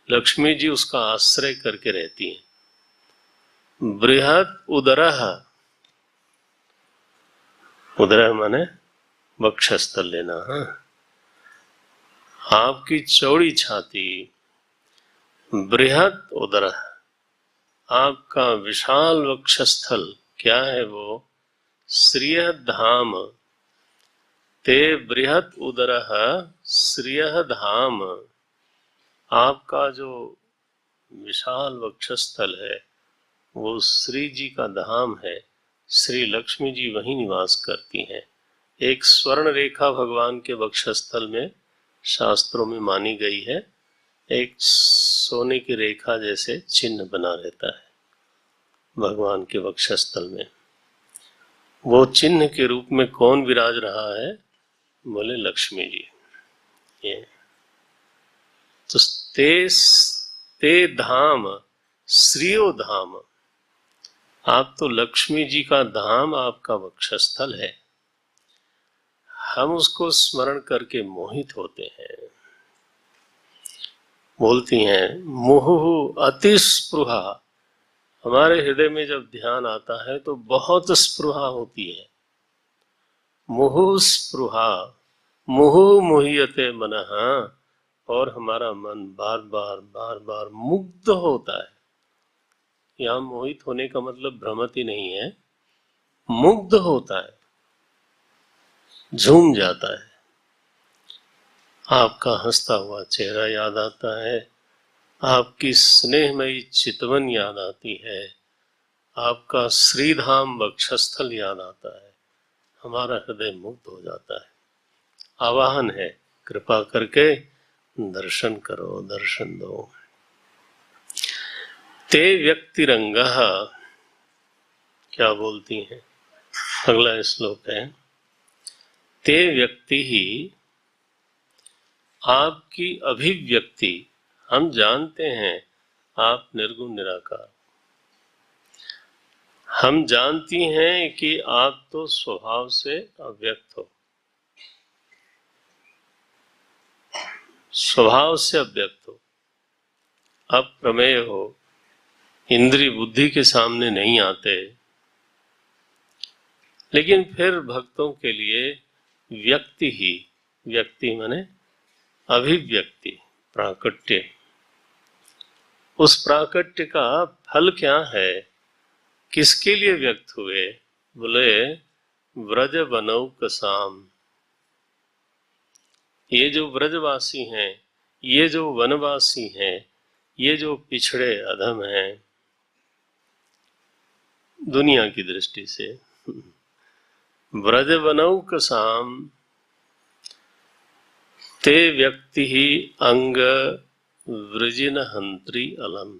लक्ष्मी जी उसका आश्रय करके रहती हैं। बृहत उदरः, उदरः माने वक्षस्थल लेना। हाँ, आपकी चौड़ी छाती, बृहत उदरः, आपका विशाल वक्षस्थल, क्या है वो? श्रिय धाम। ते बृहत उदरः श्रिय धाम। आपका जो विशाल वक्षस्थल है वो श्री जी का धाम है। श्री लक्ष्मी जी वहीं निवास करती हैं। एक स्वर्ण रेखा भगवान के वक्षस्थल में शास्त्रों में मानी गई है। एक सोने की रेखा जैसे चिन्ह बना रहता है भगवान के वक्षस्थल में। वो चिन्ह के रूप में कौन विराज रहा है? बोले लक्ष्मी जी। ये तो ते धाम श्रीयो धाम, आप तो लक्ष्मी जी का धाम, आपका वक्षस्थल है। हम उसको स्मरण करके मोहित होते हैं। बोलती हैं, मुहुहु अति स्पृहा। हमारे हृदय में जब ध्यान आता है तो बहुत स्पृहा होती है। मुहु स्पृहा, मुहु मुह्यते मनः, और हमारा मन बार बार मुग्ध होता है। यहां मोहित होने का मतलब भ्रमित ही नहीं है, मुग्ध होता है, झूम जाता है। आपका हंसता हुआ चेहरा याद आता है, आपकी स्नेहमयी चितवन याद आती है, आपका श्रीधाम वक्षस्थल याद आता है, हमारा हृदय मुक्त हो जाता है। आवाहन है, कृपा करके दर्शन करो, दर्शन दो। ते व्यक्तिरंगः, क्या बोलती हैं? अगला श्लोक है, ते व्यक्ति ही, आपकी अभिव्यक्ति, हम जानते हैं आप निर्गुण निराकार, हम जानती हैं कि आप तो स्वभाव से अव्यक्त हो, स्वभाव से अव्यक्त हो, अप्रमेय हो, इंद्रिय बुद्धि के सामने नहीं आते, लेकिन फिर भक्तों के लिए व्यक्ति ही, व्यक्ति माने अभिव्यक्ति, प्राकट्य, उस प्राकट्य का फल क्या है, किसके लिए व्यक्त हुए? बोले व्रज वनौकसाम, ये जो व्रजवासी हैं, ये जो वनवासी हैं, ये जो पिछड़े अधम हैं दुनिया की दृष्टि से, व्रज वनौकसाम ते व्यक्ति ही अंग वृजिन हंत्री अलम,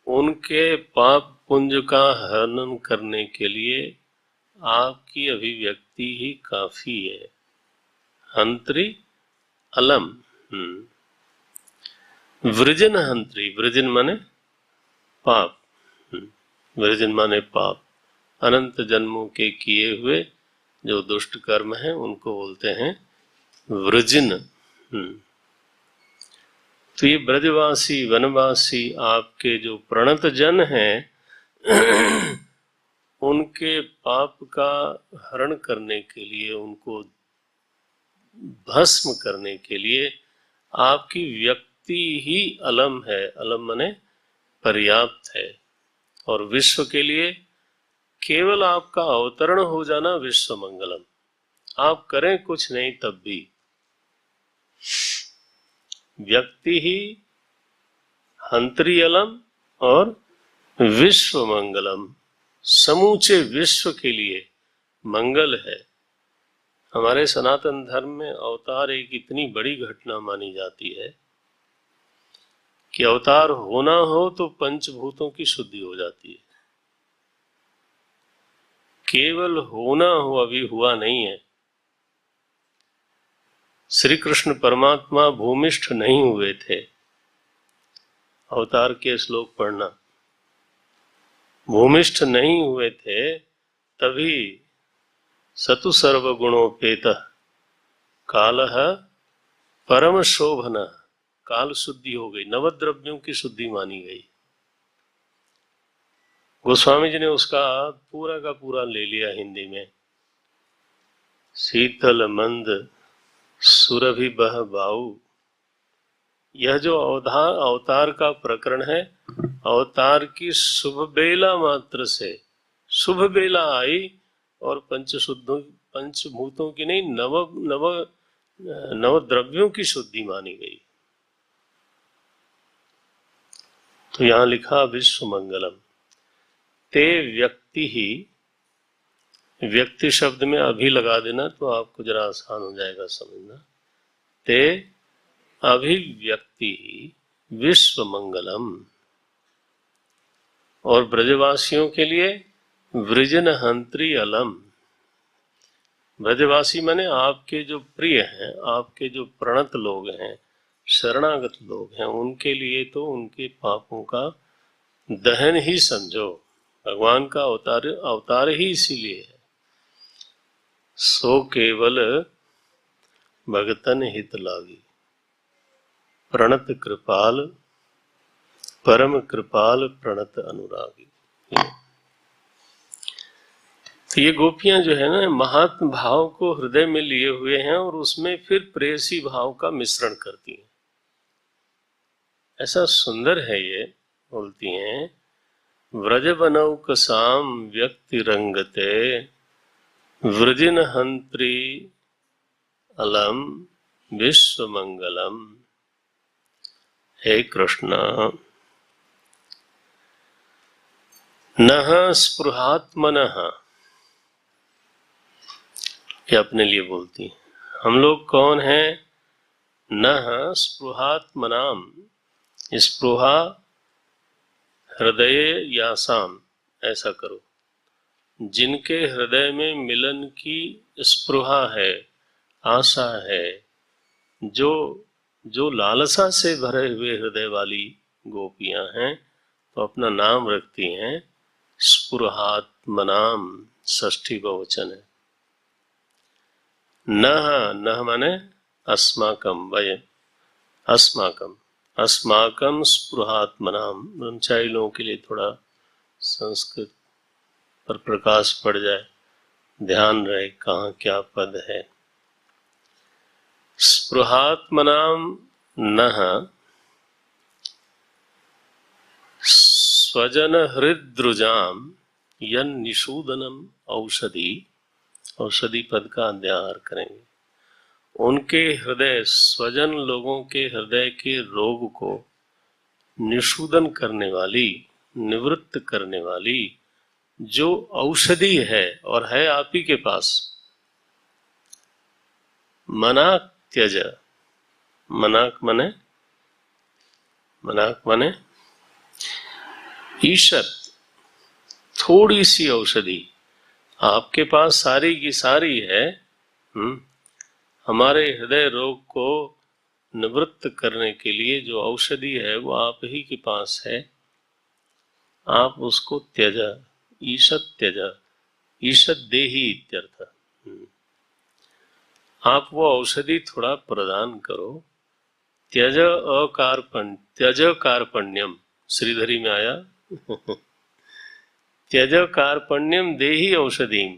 उनके पाप पुंज का हनन करने के लिए आपकी अभिव्यक्ति ही काफी है। हंत्री अलम, वृजन हंत्री, वृजन माने पाप, वृजन माने पाप, अनंत जन्मों के किए हुए जो दुष्ट कर्म हैं उनको बोलते हैं वृजन। तो ये ब्रजवासी वनवासी आपके जो प्रणत जन हैं उनके पाप का हरण करने के लिए, उनको भस्म करने के लिए आपकी व्यक्ति ही अलम है। अलम माने पर्याप्त है। और विश्व के लिए केवल आपका अवतरण हो जाना विश्व मंगलम, आप करें कुछ नहीं तब भी व्यक्ति ही हंत्री अलम और विश्व मंगलम, समूचे विश्व के लिए मंगल है। हमारे सनातन धर्म में अवतार एक इतनी बड़ी घटना मानी जाती है कि अवतार होना हो तो पंचभूतों की शुद्धि हो जाती है। केवल होना हो अभी हुआ नहीं है। श्री कृष्ण परमात्मा भूमिष्ठ नहीं हुए थे। अवतार के श्लोक पढ़ना, भूमिष्ठ नहीं हुए थे तभी सतु सर्वगुणोपेत कालः परम शोभन, काल शुद्धि हो गई, नवद्रव्यों की शुद्धि मानी गई। गोस्वामी जी ने उसका पूरा का पूरा ले लिया हिंदी में। शीतल मंद सुरभि बह बाऊ, यह जो अवतार का प्रकरण है, अवतार की शुभ बेला मात्र से, शुभ बेला आई और पंचभूतों की नहीं, नव द्रव्यों की शुद्धि मानी गई। तो यहां लिखा विश्व मंगलम, ते व्यक्ति ही, व्यक्ति शब्द में अभी लगा देना तो आपको जरा आसान हो जाएगा समझना। ते अभिव्यक्ति विश्व मंगलम, और ब्रजवासियों के लिए वृजन हंत्री अलम। ब्रजवासी माने आपके जो प्रिय हैं, आपके जो प्रणत लोग हैं, शरणागत लोग हैं, उनके लिए तो उनके पापों का दहन ही समझो। भगवान का अवतार ही इसीलिए है। सो केवल भगतन हित लागी, प्रणत कृपाल, परम कृपाल प्रणत अनुरागी। तो ये गोपियां जो है ना, महात्म भाव को हृदय में लिए हुए हैं और उसमें फिर प्रेयसी भाव का मिश्रण करती हैं। ऐसा सुंदर है ये। बोलती हैं व्रज बनौकसाम व्यक्ति रंगते वृजिन हंत्री अलम विश्व मंगलम। हे कृष्ण, नः स्पृहात्मनः ये अपने लिए बोलती हैं। हम लोग कौन हैं? न स्पृहात्मनाम, स्पृहा हृदय यासाम, ऐसा करो, जिनके हृदय में मिलन की स्पृहा है, आशा है, जो लालसा से भरे हुए हृदय वाली गोपियां हैं, तो अपना नाम रखती हैं स्पृहात्मनाम, षष्ठी बहुवचन है। न माने अस्माकम, वय अस्माकम, अस्माकम स्पृहात्मनाम। ब्रह्मचारी लोगों के लिए थोड़ा संस्कृत पर प्रकाश पड़ जाए, ध्यान रहे कहाँ क्या पद है। स्पृहात्मनाम नः स्वजन हृद्रुजाम यन्निषूदनम औषधि, औषधि पद का अध्याहार करेंगे। उनके हृदय, स्वजन लोगों के हृदय के रोग को निषूदन करने वाली, निवृत्त करने वाली जो औषधि है, और है आप ही के पास। मनाक त्यज, मनाक मने ईशत, थोड़ी सी औषधि आपके पास सारी की सारी है। हमारे हृदय रोग को निवृत्त करने के लिए जो औषधि है वो आप ही के पास है, आप उसको त्यज, ईशत त्यज, ईशत देही इत्यर्थ। आप वो औषधि थोड़ा प्रदान करो। त्यज त्यज कार्पण्यम, श्रीधरी में आया त्यज कार्पण्यम देही औषधिम।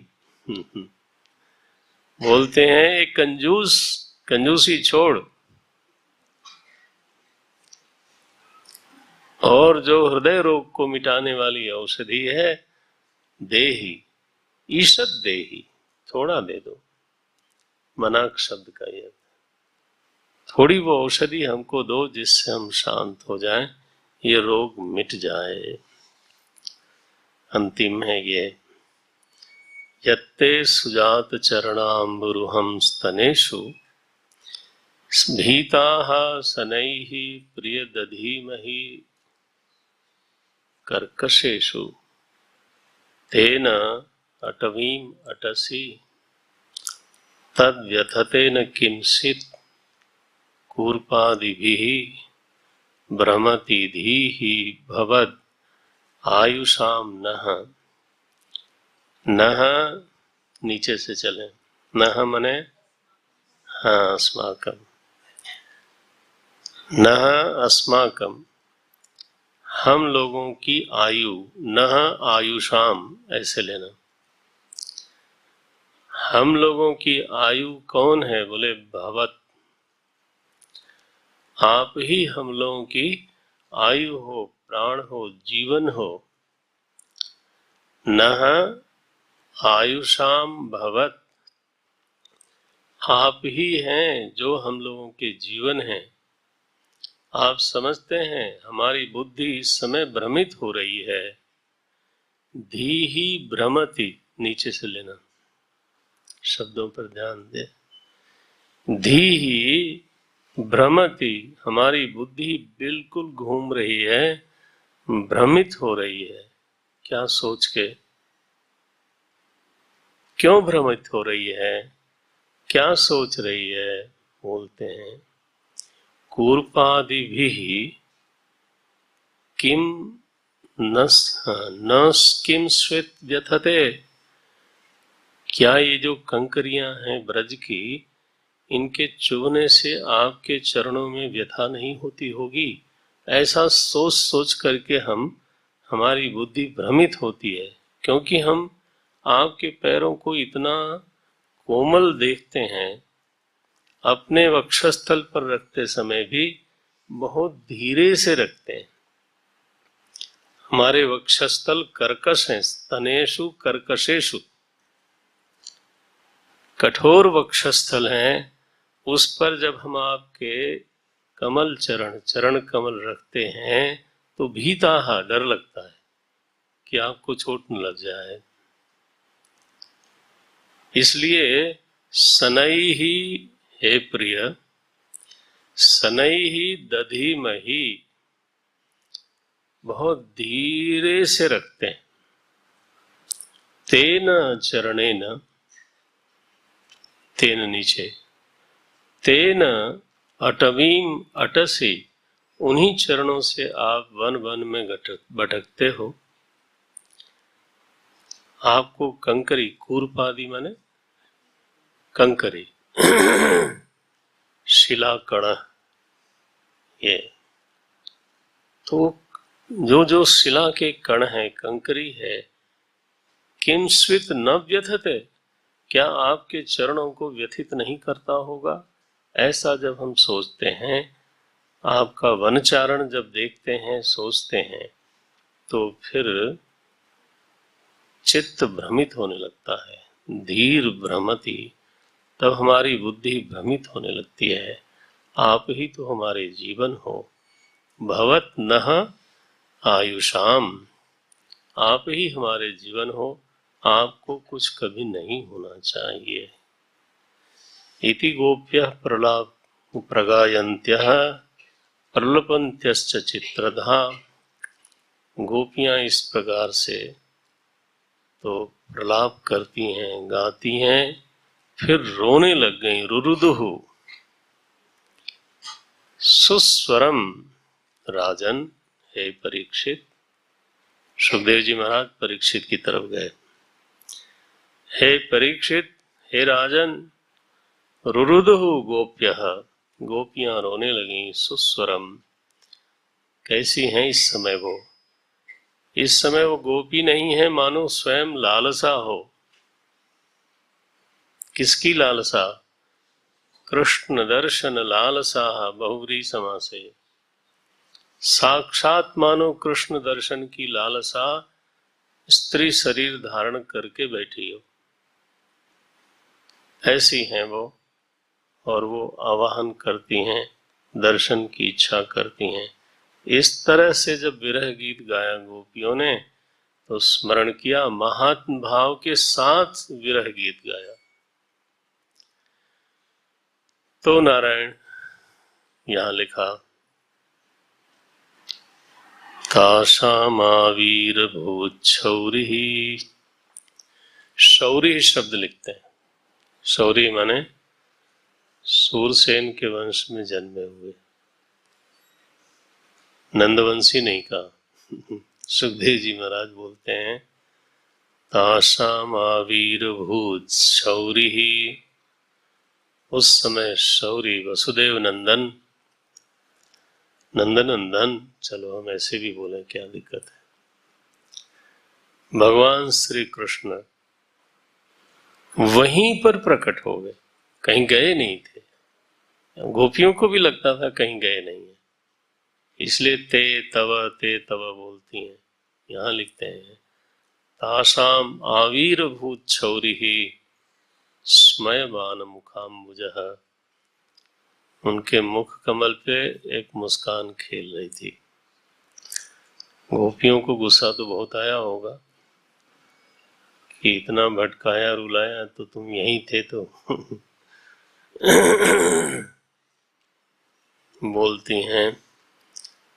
बोलते हैं एक कंजूसी छोड़, और जो हृदय रोग को मिटाने वाली औषधि है देही, ईशत देही, थोड़ा दे दो। मनाक शब्द का यह, थोड़ी वो औषधि हमको दो जिससे हम शांत हो जाएं, ये रोग मिट जाए। अंतिम है ये, यत्ते सुजात चरणाम्बुरुहं स्तनेषु भीताः शनैः प्रियदधीमहि कर्कशेषु तेन अटवीम अटसि तद्व्यथतेन किंचित् कूर्पादिभिः भ्रमति धीः भवद् आयुषाम नः। नः नीचे से चले, नः मने हाँ अस्माकम, नः अस्माकम, हम लोगों की आयु, नः आयुषाम ऐसे लेना। हम लोगों की आयु कौन है? बोले भवत, आप ही हम लोगों की आयु हो, प्राण हो, जीवन हो। नः आयुषाम भवत, आप ही हैं जो हम लोगों के जीवन हैं। आप समझते हैं हमारी बुद्धि इस समय भ्रमित हो रही है। धीहि भ्रमति, नीचे से लेना, शब्दों पर ध्यान दे। धीहि भ्रमति, हमारी बुद्धि बिल्कुल घूम रही है, भ्रमित हो रही है। क्या सोच के? क्यों भ्रमित हो रही है? क्या सोच रही है? बोलते हैं कूर्पादिभिः किम न किम स्वेत व्यथते, क्या ये जो कंकरियां हैं ब्रज की, इनके चुभने से आपके चरणों में व्यथा नहीं होती होगी? ऐसा सोच सोच करके हमारी बुद्धि भ्रमित होती है, क्योंकि हम आपके पैरों को इतना कोमल देखते हैं। अपने वक्षस्थल पर रखते समय भी बहुत धीरे से रखते हैं। हमारे वक्षस्थल कर्कश हैं, स्तनेषु कर्कशेषु, कठोर वक्षस्थल हैं। उस पर जब हम आपके कमल चरण कमल रखते हैं तो भीता, डर लगता है कि आपको चोट न लग जाए। इसलिए सनई ही, हे प्रिय, सनई ही दधीमहि, बहुत धीरे से रखते हैं। तेन चरणेन, तेन नीचे, तेन अटवीम अटसी, उन्हीं चरणों से आप वन वन में भटकते हो। आपको कंकरी, कूर्पादि माने कंकरी, शिला कण, ये तो जो जो शिला के कण है, कंकरी है, किम स्वित न व्यथते, क्या आपके चरणों को व्यथित नहीं करता होगा? ऐसा जब हम सोचते हैं, आपका वनचारण जब देखते हैं, सोचते हैं, तो फिर चित्त भ्रमित होने लगता है। धीर भ्रमति, तब हमारी बुद्धि भ्रमित होने लगती है। आप ही तो हमारे जीवन हो। भवत नह आयुषाम, आप ही हमारे जीवन हो, आपको कुछ कभी नहीं होना चाहिए। इति गोप्यः प्रलाप प्रगायन्त्यः प्रलपन्त्यश्च चित्रधा, गोपियां इस प्रकार से तो प्रलाप करती हैं, गाती हैं, फिर रोने लग गई। रुरुदुहु सुस्वरम राजन, हे परीक्षित। सुखदेव जी महाराज परीक्षित की तरफ गए। हे परीक्षित, हे राजन, रुरुदुहु गोप्यः, गोपियां रोने लगी। सुस्वरम, कैसी हैं इस समय वो? इस समय वो गोपी नहीं है, मानो स्वयं लालसा हो। किसकी लालसा? कृष्ण दर्शन लालसा, बहुव्रीहि समास है। साक्षात मानो कृष्ण दर्शन की लालसा स्त्री शरीर धारण करके बैठी हो, ऐसी हैं वो। और वो आवाहन करती हैं, दर्शन की इच्छा करती हैं। इस तरह से जब विरह गीत गाया गोपियों ने, तो स्मरण किया, महात्म भाव के साथ विरह गीत गाया। तो नारायण यहां लिखा, तासामावीरभूच्छौरिः, शौरी शब्द लिखते हैं। शौरी माने सूरसेन के वंश में जन्मे हुए, नंदवंशी नहीं कहा। सुखदेव जी महाराज बोलते हैं, तासामावीरभूत शौरिः, उस समय शौरी वसुदेव नंदन, नंदनंदन, चलो हम ऐसे भी बोले, क्या दिक्कत है। भगवान श्री कृष्ण वहीं पर प्रकट हो गए, कहीं गए नहीं थे। गोपियों को भी लगता था कहीं गए नहीं है, इसलिए ते तव बोलती हैं। यहां लिखते हैं, तासाम आवीरभूत छौरिः स्मयमान मुखाम्बुजः, उनके मुख कमल पे एक मुस्कान खेल रही थी। गोपियों को गुस्सा तो बहुत आया होगा कि इतना भटकाया रुलाया तो तुम यहीं थे। तो बोलती हैं,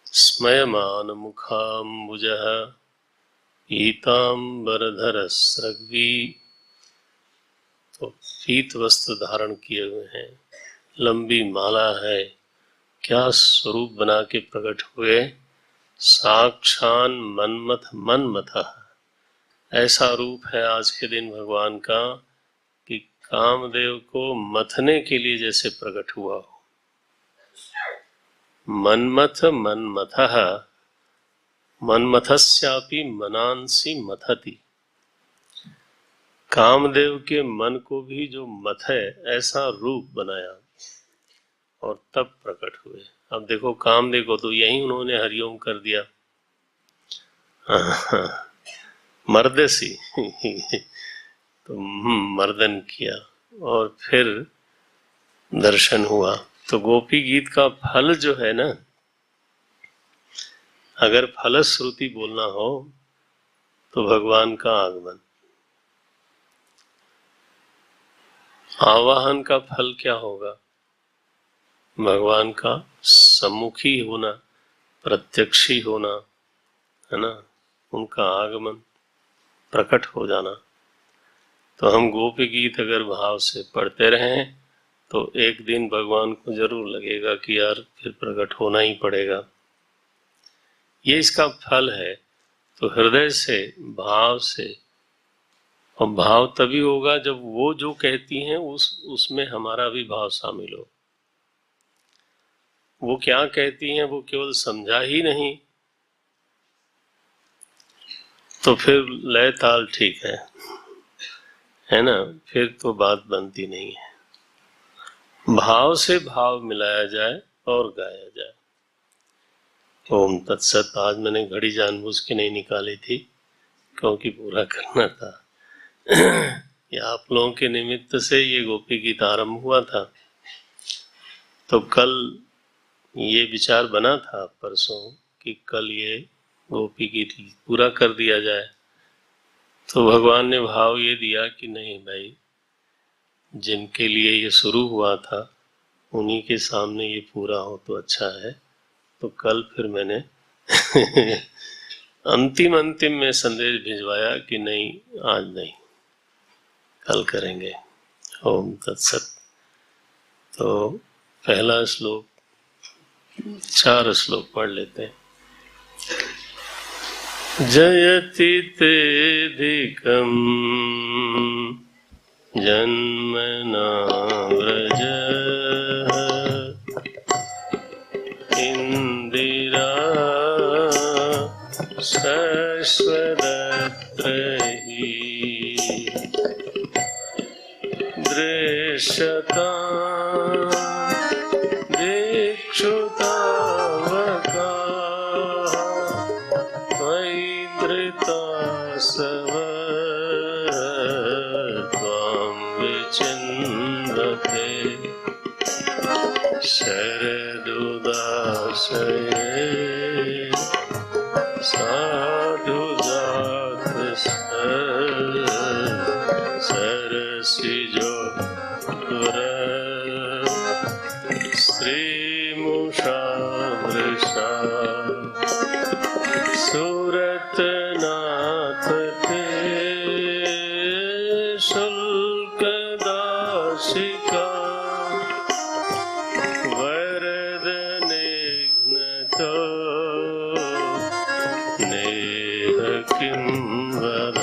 स्मयमान मुखाम्बुजः पीतांबरधर स्रग्वी, तो पीत वस्त्र धारण किए हुए हैं, लंबी माला है, क्या स्वरूप बना के प्रकट हुए। साक्षान मनमथ मनमथः, ऐसा रूप है आज के दिन भगवान का कि कामदेव को मथने के लिए जैसे प्रकट हुआ हो। मनमथ मनमथः, मनमथस्यापि मनांसि मथति, कामदेव के मन को भी जो मथे, ऐसा रूप बनाया और तब प्रकट हुए। अब देखो, कामदेव को तो यही उन्होंने हरिओम कर दिया, मर्देसी तो मर्दन किया और फिर दर्शन हुआ। तो गोपी गीत का फल जो है ना, अगर फलश्रुति बोलना हो तो भगवान का आगमन। आवाहन का फल क्या होगा? भगवान का सम्मुखी होना, प्रत्यक्षी होना, है ना, उनका आगमन, प्रकट हो जाना। तो हम गोपी गीत अगर भाव से पढ़ते रहें तो एक दिन भगवान को जरूर लगेगा कि यार फिर प्रकट होना ही पड़ेगा। ये इसका फल है। तो हृदय से, भाव से, और भाव तभी होगा जब वो जो कहती हैं उसमें हमारा भी भाव शामिल हो। वो क्या कहती हैं वो केवल समझा ही नहीं तो फिर लय ताल ठीक है ना, फिर तो बात बनती नहीं है। भाव से भाव मिलाया जाए और गाया जाए। ओम तत्सत। आज मैंने घड़ी जानबूझ के नहीं निकाली थी क्योंकि पूरा करना था। ये आप लोगों के निमित्त से ये गोपी गीत आरंभ हुआ था। तो कल ये विचार बना था परसों कि कल ये गोपी गीत पूरा कर दिया जाए। तो भगवान ने भाव ये दिया कि नहीं भाई, जिनके लिए ये शुरू हुआ था उन्हीं के सामने ये पूरा हो तो अच्छा है। तो कल फिर मैंने अंतिम में संदेश भिजवाया कि नहीं, आज नहीं, कल करेंगे। ओम तत्सत। तो पहला श्लोक, 4 श्लोक पढ़ लेते हैं। जयति तेधिकं जन्मना व्रज इंदिरा शश्वदत्तहि दृश्यता दीक्षुतावका त्वयिधृतासव त्वां विचिन्वते शरदुदासये साधुजातस्य सरसिजो श्रीमुषा वृषा सुरतनाथ ते शुल्कदाशिका वरदनिघ्नतो नेह किं वद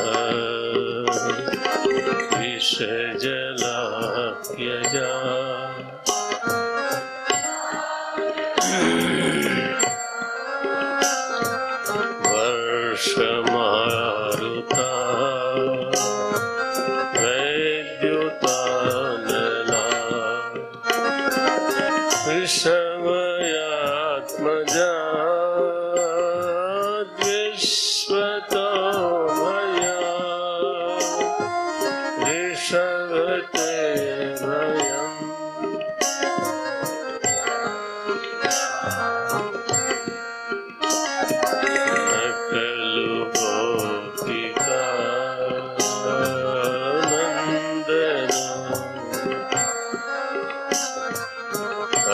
विषजलाप्यजा वर्षमारुता वैद्युतानला विषमयात्मजा विश्वतो मया ऋषवते वयम्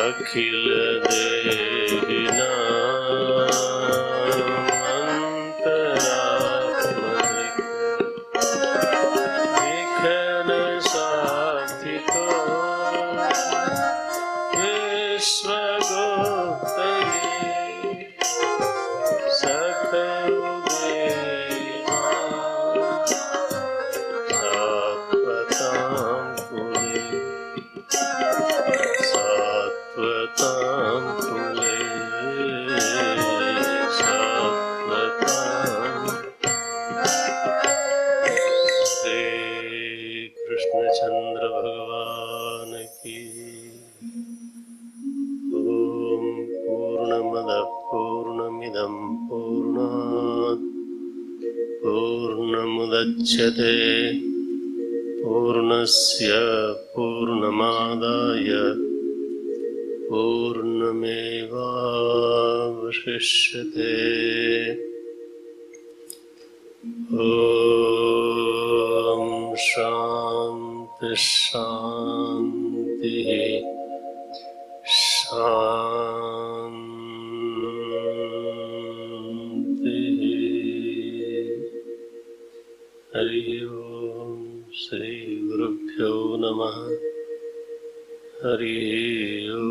अखिल देहिना अंतरात्मनिक विघ्न साधितो विश्वगोप्तये सकलदेवा सात्वतां कुले सात्वतां कुले सात्वतां। श्री कृष्णचंद्र भगवान की। ओम पूर्णमदः पूर्णमिदं पूर्णात् पूर्णमुदच्यते पूर्णस्य पूर्णमादाय पूर्णमेवावशिष्यते। ओम शांति शांति शांति। हरि ओम श्री गुरुभ्यो नमः। हरि ओम।